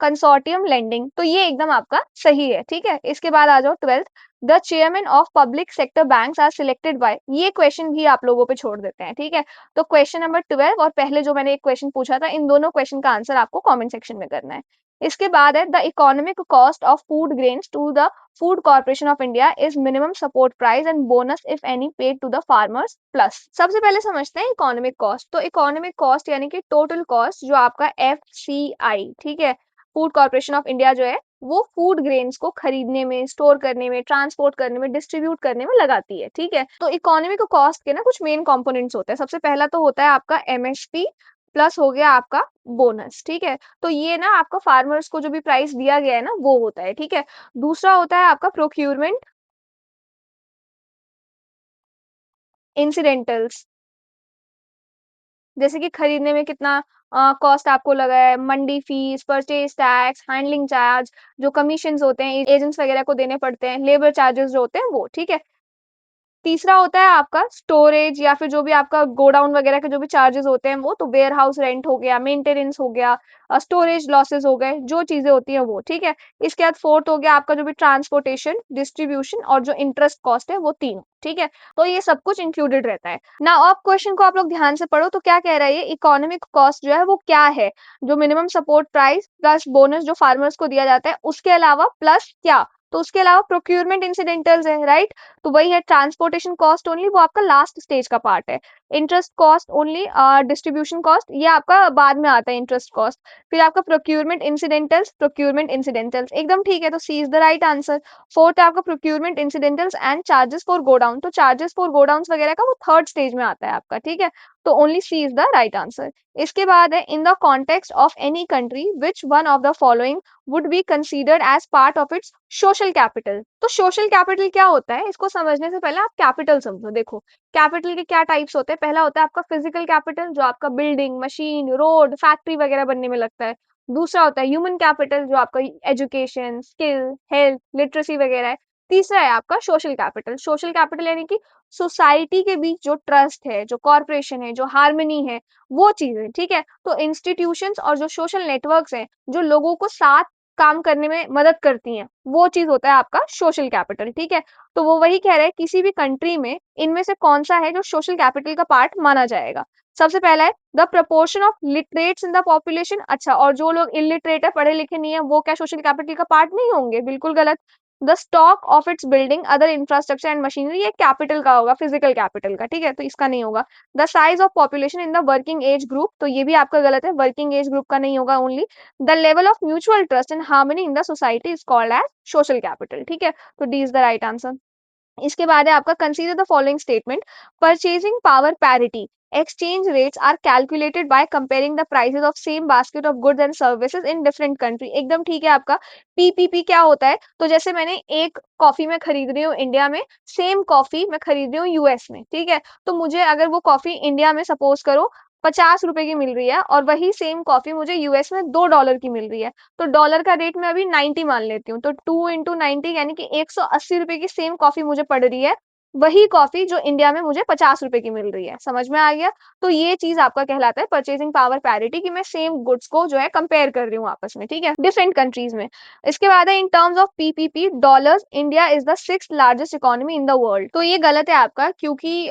consortium lending, तो ये एकदम आपका सही है, ठीक है। इसके बाद आ जाओ twelfth, the chairman of public sector banks are selected by, ये क्वेश्चन भी आप लोगों पे छोड़ देते हैं, ठीक है। तो क्वेश्चन नंबर 12 और पहले जो मैंने एक क्वेश्चन पूछा था, इन दोनों क्वेश्चन का आंसर आपको कमेंट सेक्शन में करना है। इसके बाद है, the economic cost of food grains to the Food Corporation of India is minimum support price and bonus if any paid to the farmers plus. सबसे पहले समझते हैं इकोनॉमिक कॉस्ट। तो इकोनॉमिक कॉस्ट यानी कि टोटल कॉस्ट जो आपका FCI, ठीक है, फूड कॉर्पोरेशन ऑफ इंडिया जो है, वो फूड ग्रेन्स को खरीदने में, स्टोर करने में, ट्रांसपोर्ट करने में, डिस्ट्रीब्यूट करने में लगाती है, ठीक है। तो इकोनॉमिक कॉस्ट के ना कुछ मेन कंपोनेंट्स होते हैं। सबसे पहला तो होता है आपका MSP, प्लस हो गया आपका बोनस, ठीक है। तो ये ना आपका फार्मर्स को जो भी प्राइस दिया गया है ना, वो होता है, ठीक है। दूसरा होता है आपका प्रोक्यूरमेंट इंसिडेंटल्स, जैसे कि खरीदने में कितना कॉस्ट आपको लगा है, mandi fees, purchase tax, handling charge, जो कमीशंस होते हैं एजेंट्स वगैरह को देने पड़ते हैं, लेबर चार्जेस जो होते हैं वो, ठीक है। तीसरा होता है आपका स्टोरेज, या फिर जो भी आपका गोडाउन वगैरह के जो भी चार्जेस होते हैं वो, तो वेयर हाउस रेंट हो गया, मेंटेनेंस हो गया, स्टोरेज लॉसेस हो गए, जो चीजें होती हैं वो, ठीक है। इसके बाद फोर्थ हो गया आपका जो भी ट्रांसपोर्टेशन, डिस्ट्रीब्यूशन और जो इंटरेस्ट कॉस्ट है, वो तीन, ठीक है। तो ये सब कुछ इंक्लूडेड रहता है ना। अब क्वेश्चन को आप लोग ध्यान से पढ़ो, तो क्या कह रहा है ये, इकोनॉमिक कॉस्ट जो है वो क्या है, जो minimum support price plus bonus जो फार्मर्स को दिया जाता है उसके अलावा प्लस क्या, तो उसके अलावा प्रोक्यूरमेंट इंसिडेंटल्स है, राइट। तो वही है ट्रांसपोर्टेशन कॉस्ट ओनली, वो आपका लास्ट स्टेज का पार्ट है। Interest cost only, distribution cost ये आपका बाद में आता है इंटरेस्ट कॉस्ट। फिर आपका प्रोक्यूरमेंट इंसिडेंटल्स एकदम ठीक है, तो C is the right answer. Fourth है आपका procurement incidentals and charges for godown, तो चार्जेस फॉर गोडाउन वगैरह का वो थर्ड स्टेज में आता है आपका, ठीक है, तो only C is the right answer. इसके बाद है in the context of any country which one of the following would be considered as part of its social capital. तो सोशल कैपिटल क्या होता है, इसको समझने से पहले आप कैपिटल समझो। देखो कैपिटल के क्या टाइप्स होते हैं, पहला होता है आपका फिजिकल कैपिटल जो आपका बिल्डिंग, मशीन, रोड, फैक्ट्री वगैरह बनने में लगता है। दूसरा होता है ह्यूमन कैपिटल जो आपका एजुकेशन, स्किल, हेल्थ, लिटरेसी वगैरह है। तीसरा है आपका सोशल कैपिटल। सोशल कैपिटल यानी कि सोसाइटी के बीच जो ट्रस्ट है, जो कॉर्पोरेशन है, जो हार्मनी है, वो चीजें, ठीक है। तो इंस्टीट्यूशंस और जो सोशल नेटवर्क्स हैं जो लोगों को साथ काम करने में मदद करती हैं, वो चीज होता है आपका सोशल कैपिटल, ठीक है। तो वो वही कह रहे हैं किसी भी कंट्री में इनमें से कौन सा है जो सोशल कैपिटल का पार्ट माना जाएगा। सबसे पहला है the proportion of literates in the population. अच्छा, और जो लोग इलिटरेट है, पढ़े लिखे नहीं है, वो क्या सोशल कैपिटल का पार्ट नहीं होंगे? बिल्कुल गलत। The stock of its building, other infrastructure and machinery, ये कैपिटल का होगा, फिजिकल कैपिटल का, ठीक है, तो इसका नहीं होगा। The size of population in the working age group, तो ये भी आपका गलत है, वर्किंग एज ग्रुप का नहीं होगा only. The level of mutual trust and harmony in the society is called as social capital, ठीक है, तो D is the right answer. इसके बाद है आपका consider the following statement. Purchasing power parity, exchange rates are calculated by comparing the prices of same basket of goods and services in different country, एकदम ठीक है आपका। पीपीपी क्या होता है, तो जैसे मैंने एक कॉफी में खरीद रही हूँ इंडिया में, सेम कॉफी मैं खरीद रही हूँ यूएस में, ठीक है, तो मुझे अगर वो कॉफी इंडिया में सपोज करो 50 रुपए की मिल रही है और वही सेम कॉफी मुझे यूएस में $2 की मिल रही है, तो डॉलर का रेट मैं अभी 90 मान लेती हूँ, तो 2 into 90 यानी कि 180 रुपए की सेम कॉफी मुझे पड़ रही है, वही कॉफी जो इंडिया में मुझे 50 रुपए की मिल रही है। समझ में आ गया? तो ये चीज आपका कहलाता है परचेजिंग पावर पैरिटी, कि मैं सेम गुड्स को जो है कंपेयर कर रही हूँ आपस में, ठीक है, डिफरेंट कंट्रीज में। इसके बाद है in terms of PPP dollars, India is the sixth largest economy in the world, तो ये गलत है आपका, क्योंकि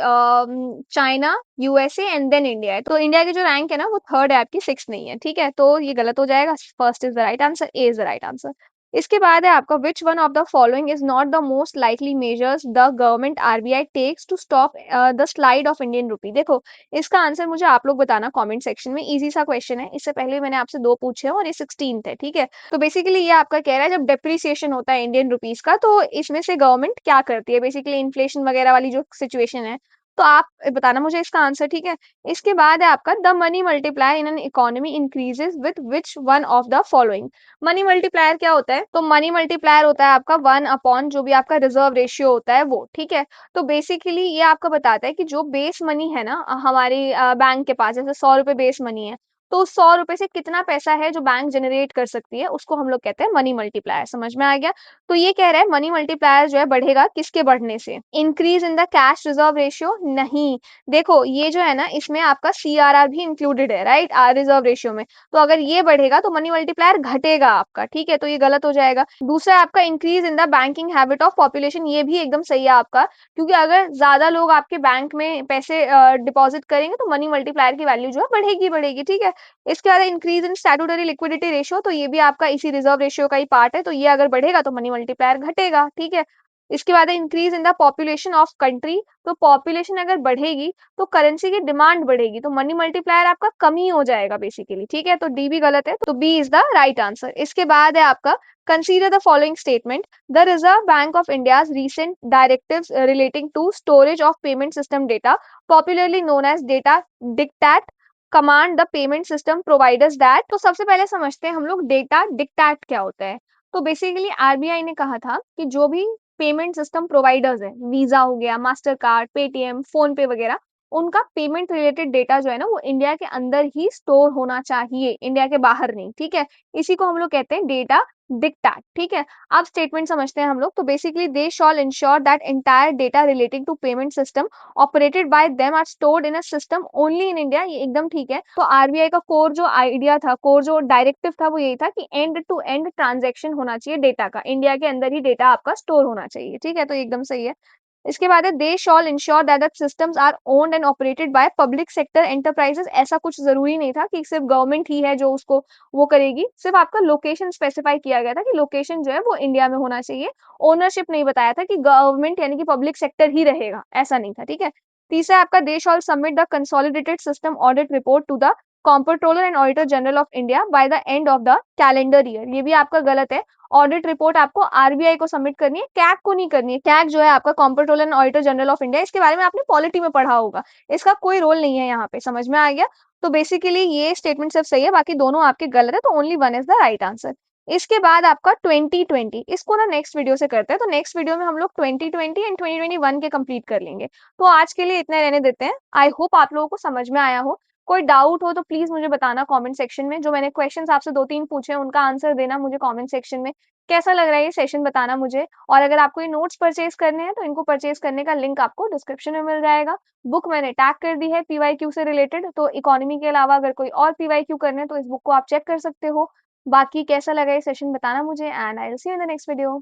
China, USA and then India है, तो इंडिया की जो रैंक है ना वो थर्ड है आपकी, सिक्स नहीं है, ठीक है, तो ये गलत हो जाएगा। First is the right answer, A is the right answer. इसके बाद है आपका which one of the following is not the most likely measures the government RBI takes to stop the slide of Indian rupee. देखो इसका answer मुझे आप लोग बताना कमेंट सेक्शन में, इजी सा क्वेश्चन है, इससे पहले मैंने आपसे दो पूछे हैं और ये 16th है, ठीक है। तो बेसिकली ये आपका कह रहा है जब डेप्रिसिएशन होता है इंडियन रुपीज का, तो इसमें से गवर्नमेंट क्या करती है, बेसिकली इन्फ्लेशन वगैरह वाली जो सिचुएशन है, तो आप बताना मुझे इसका आंसर, ठीक है। इसके बाद है आपका the money multiplier in an economy increases with which one of the following. Money multiplier क्या होता है, तो मनी मल्टीप्लायर होता है आपका 1 अपॉन जो भी आपका रिजर्व रेशियो होता है वो, ठीक है। तो बेसिकली ये आपको बताता है कि जो बेस मनी है ना हमारी बैंक के पास, जैसे 100 रुपए बेस मनी है, तो 100 रुपए से कितना पैसा है जो बैंक जनरेट कर सकती है, उसको हम लोग कहते हैं मनी मल्टीप्लायर। समझ में आ गया? तो ये कह रहा है मनी मल्टीप्लायर जो है बढ़ेगा किसके बढ़ने से, increase in the cash reserve ratio नहीं। देखो ये जो है ना इसमें आपका सीआरआर भी इंक्लूडेड है, राइट, रिजर्व रेशियो में, तो अगर ये बढ़ेगा तो मनी मल्टीप्लायर घटेगा आपका, ठीक है, तो ये गलत हो जाएगा। दूसरा आपका increase in the banking habit of population, ये भी एकदम सही है आपका, क्योंकि अगर ज्यादा लोग आपके बैंक में पैसे डिपॉजिट करेंगे तो मनी मल्टीप्लायर की वैल्यू जो है बढ़ेगी बढ़ेगी, ठीक है। इसके बाद increase in statutory liquidity ratio, तो ये भी आपका इसी रिजर्व रेशियो का ही पार्ट है, तो ये अगर बढ़ेगा तो मनी मल्टीप्लायर घटेगा, ठीक है। इसके बाद increase in the population of country, तो पॉपुलेशन अगर बढ़ेगी तो करेंसी की डिमांड बढ़ेगी, तो मनी मल्टीप्लायर आपका कम ही हो जाएगा बेसिकली, ठीक है, तो डी भी गलत है, तो B is the right answer. इसके बाद है आपका consider the following statement. The Reserve Bank of India's recent directives relating to storage of payment system data, popularly known as data dictat, command the payment system providers that, तो सबसे पहले समझते हैं हम लोग डेटा डिक्टेट क्या होता है। तो बेसिकली आरबीआई ने कहा था कि जो भी पेमेंट सिस्टम प्रोवाइडर्स है, वीजा हो गया, मास्टर कार्ड, पेटीएम, फोन पे वगैरह, उनका पेमेंट रिलेटेड डेटा जो है ना वो इंडिया के अंदर ही स्टोर होना चाहिए, इंडिया के बाहर नहीं, ठीक है। इसी को हम लोग कहते हैं डेटा डिक्टेट, ठीक है। अब स्टेटमेंट समझते हैं हम लोग, तो basically they shall ensure that entire data relating to payment system operated by them are stored in a system only in India, ये एकदम ठीक है। तो आरबीआई का कोर जो आइडिया था, कोर जो डायरेक्टिव था वो यही था कि एंड टू एंड ट्रांजैक्शन होना चाहिए डेटा का, इंडिया के अंदर ही डेटा आपका स्टोर होना चाहिए, ठीक है, तो एकदम सही है। इसके बाद है they shall ensure that the systems are owned and operated by public sector enterprises, ऐसा कुछ जरूरी नहीं था कि सिर्फ गवर्नमेंट ही है जो उसको वो करेगी, सिर्फ आपका लोकेशन स्पेसिफाई किया गया था कि लोकेशन जो है वो इंडिया में होना चाहिए, ओनरशिप नहीं बताया था कि गवर्नमेंट यानी कि पब्लिक सेक्टर ही रहेगा, ऐसा नहीं था, ठीक है। तीसरा है आपका they shall submit the consolidated system audit report to the controller and auditor general of India by the end of the calendar year. ये भी आपका गलत है। ऑडिट रिपोर्ट आपको आरबीआई को सबमिट करनी है, कैग को नहीं करनी है। कैग जो है आपका controller and auditor general of India, इसके बारे में आपने पॉलिटी में पढ़ा होगा, इसका कोई रोल नहीं है यहाँ पे। समझ में आ गया? तो बेसिकली ये स्टेटमेंट सिर्फ सही है, बाकी दोनों आपके गलत है, तो only one is the right answer. इसके बाद आपका 2020, इसको ना नेक्स्ट वीडियो से करते हैं। तो नेक्स्ट वीडियो में हम लोग 2020 एंड 2021 के कंप्लीट कर लेंगे। तो आज के लिए इतने रहने देते हैं। आई होप आप लोगों को समझ में आया हो। कोई डाउट हो तो प्लीज मुझे बताना कमेंट सेक्शन में। जो मैंने क्वेश्चंस आपसे 2-3 पूछे हैं उनका आंसर देना मुझे कमेंट सेक्शन में। कैसा लग रहा है ये सेशन बताना मुझे। और अगर आपको ये नोट्स परचेज करने हैं तो इनको परचेज करने का लिंक आपको डिस्क्रिप्शन में मिल जाएगा। बुक मैंने टैग कर दी है पीवाईक्यू से रिलेटेड, तो इकोनॉमी के अलावा अगर कोई और पीवाईक्यू करने हैं तो इस बुक को आप चेक कर सकते हो। बाकी कैसा लगा ये सेशन बताना मुझे, and I will see you in the next video.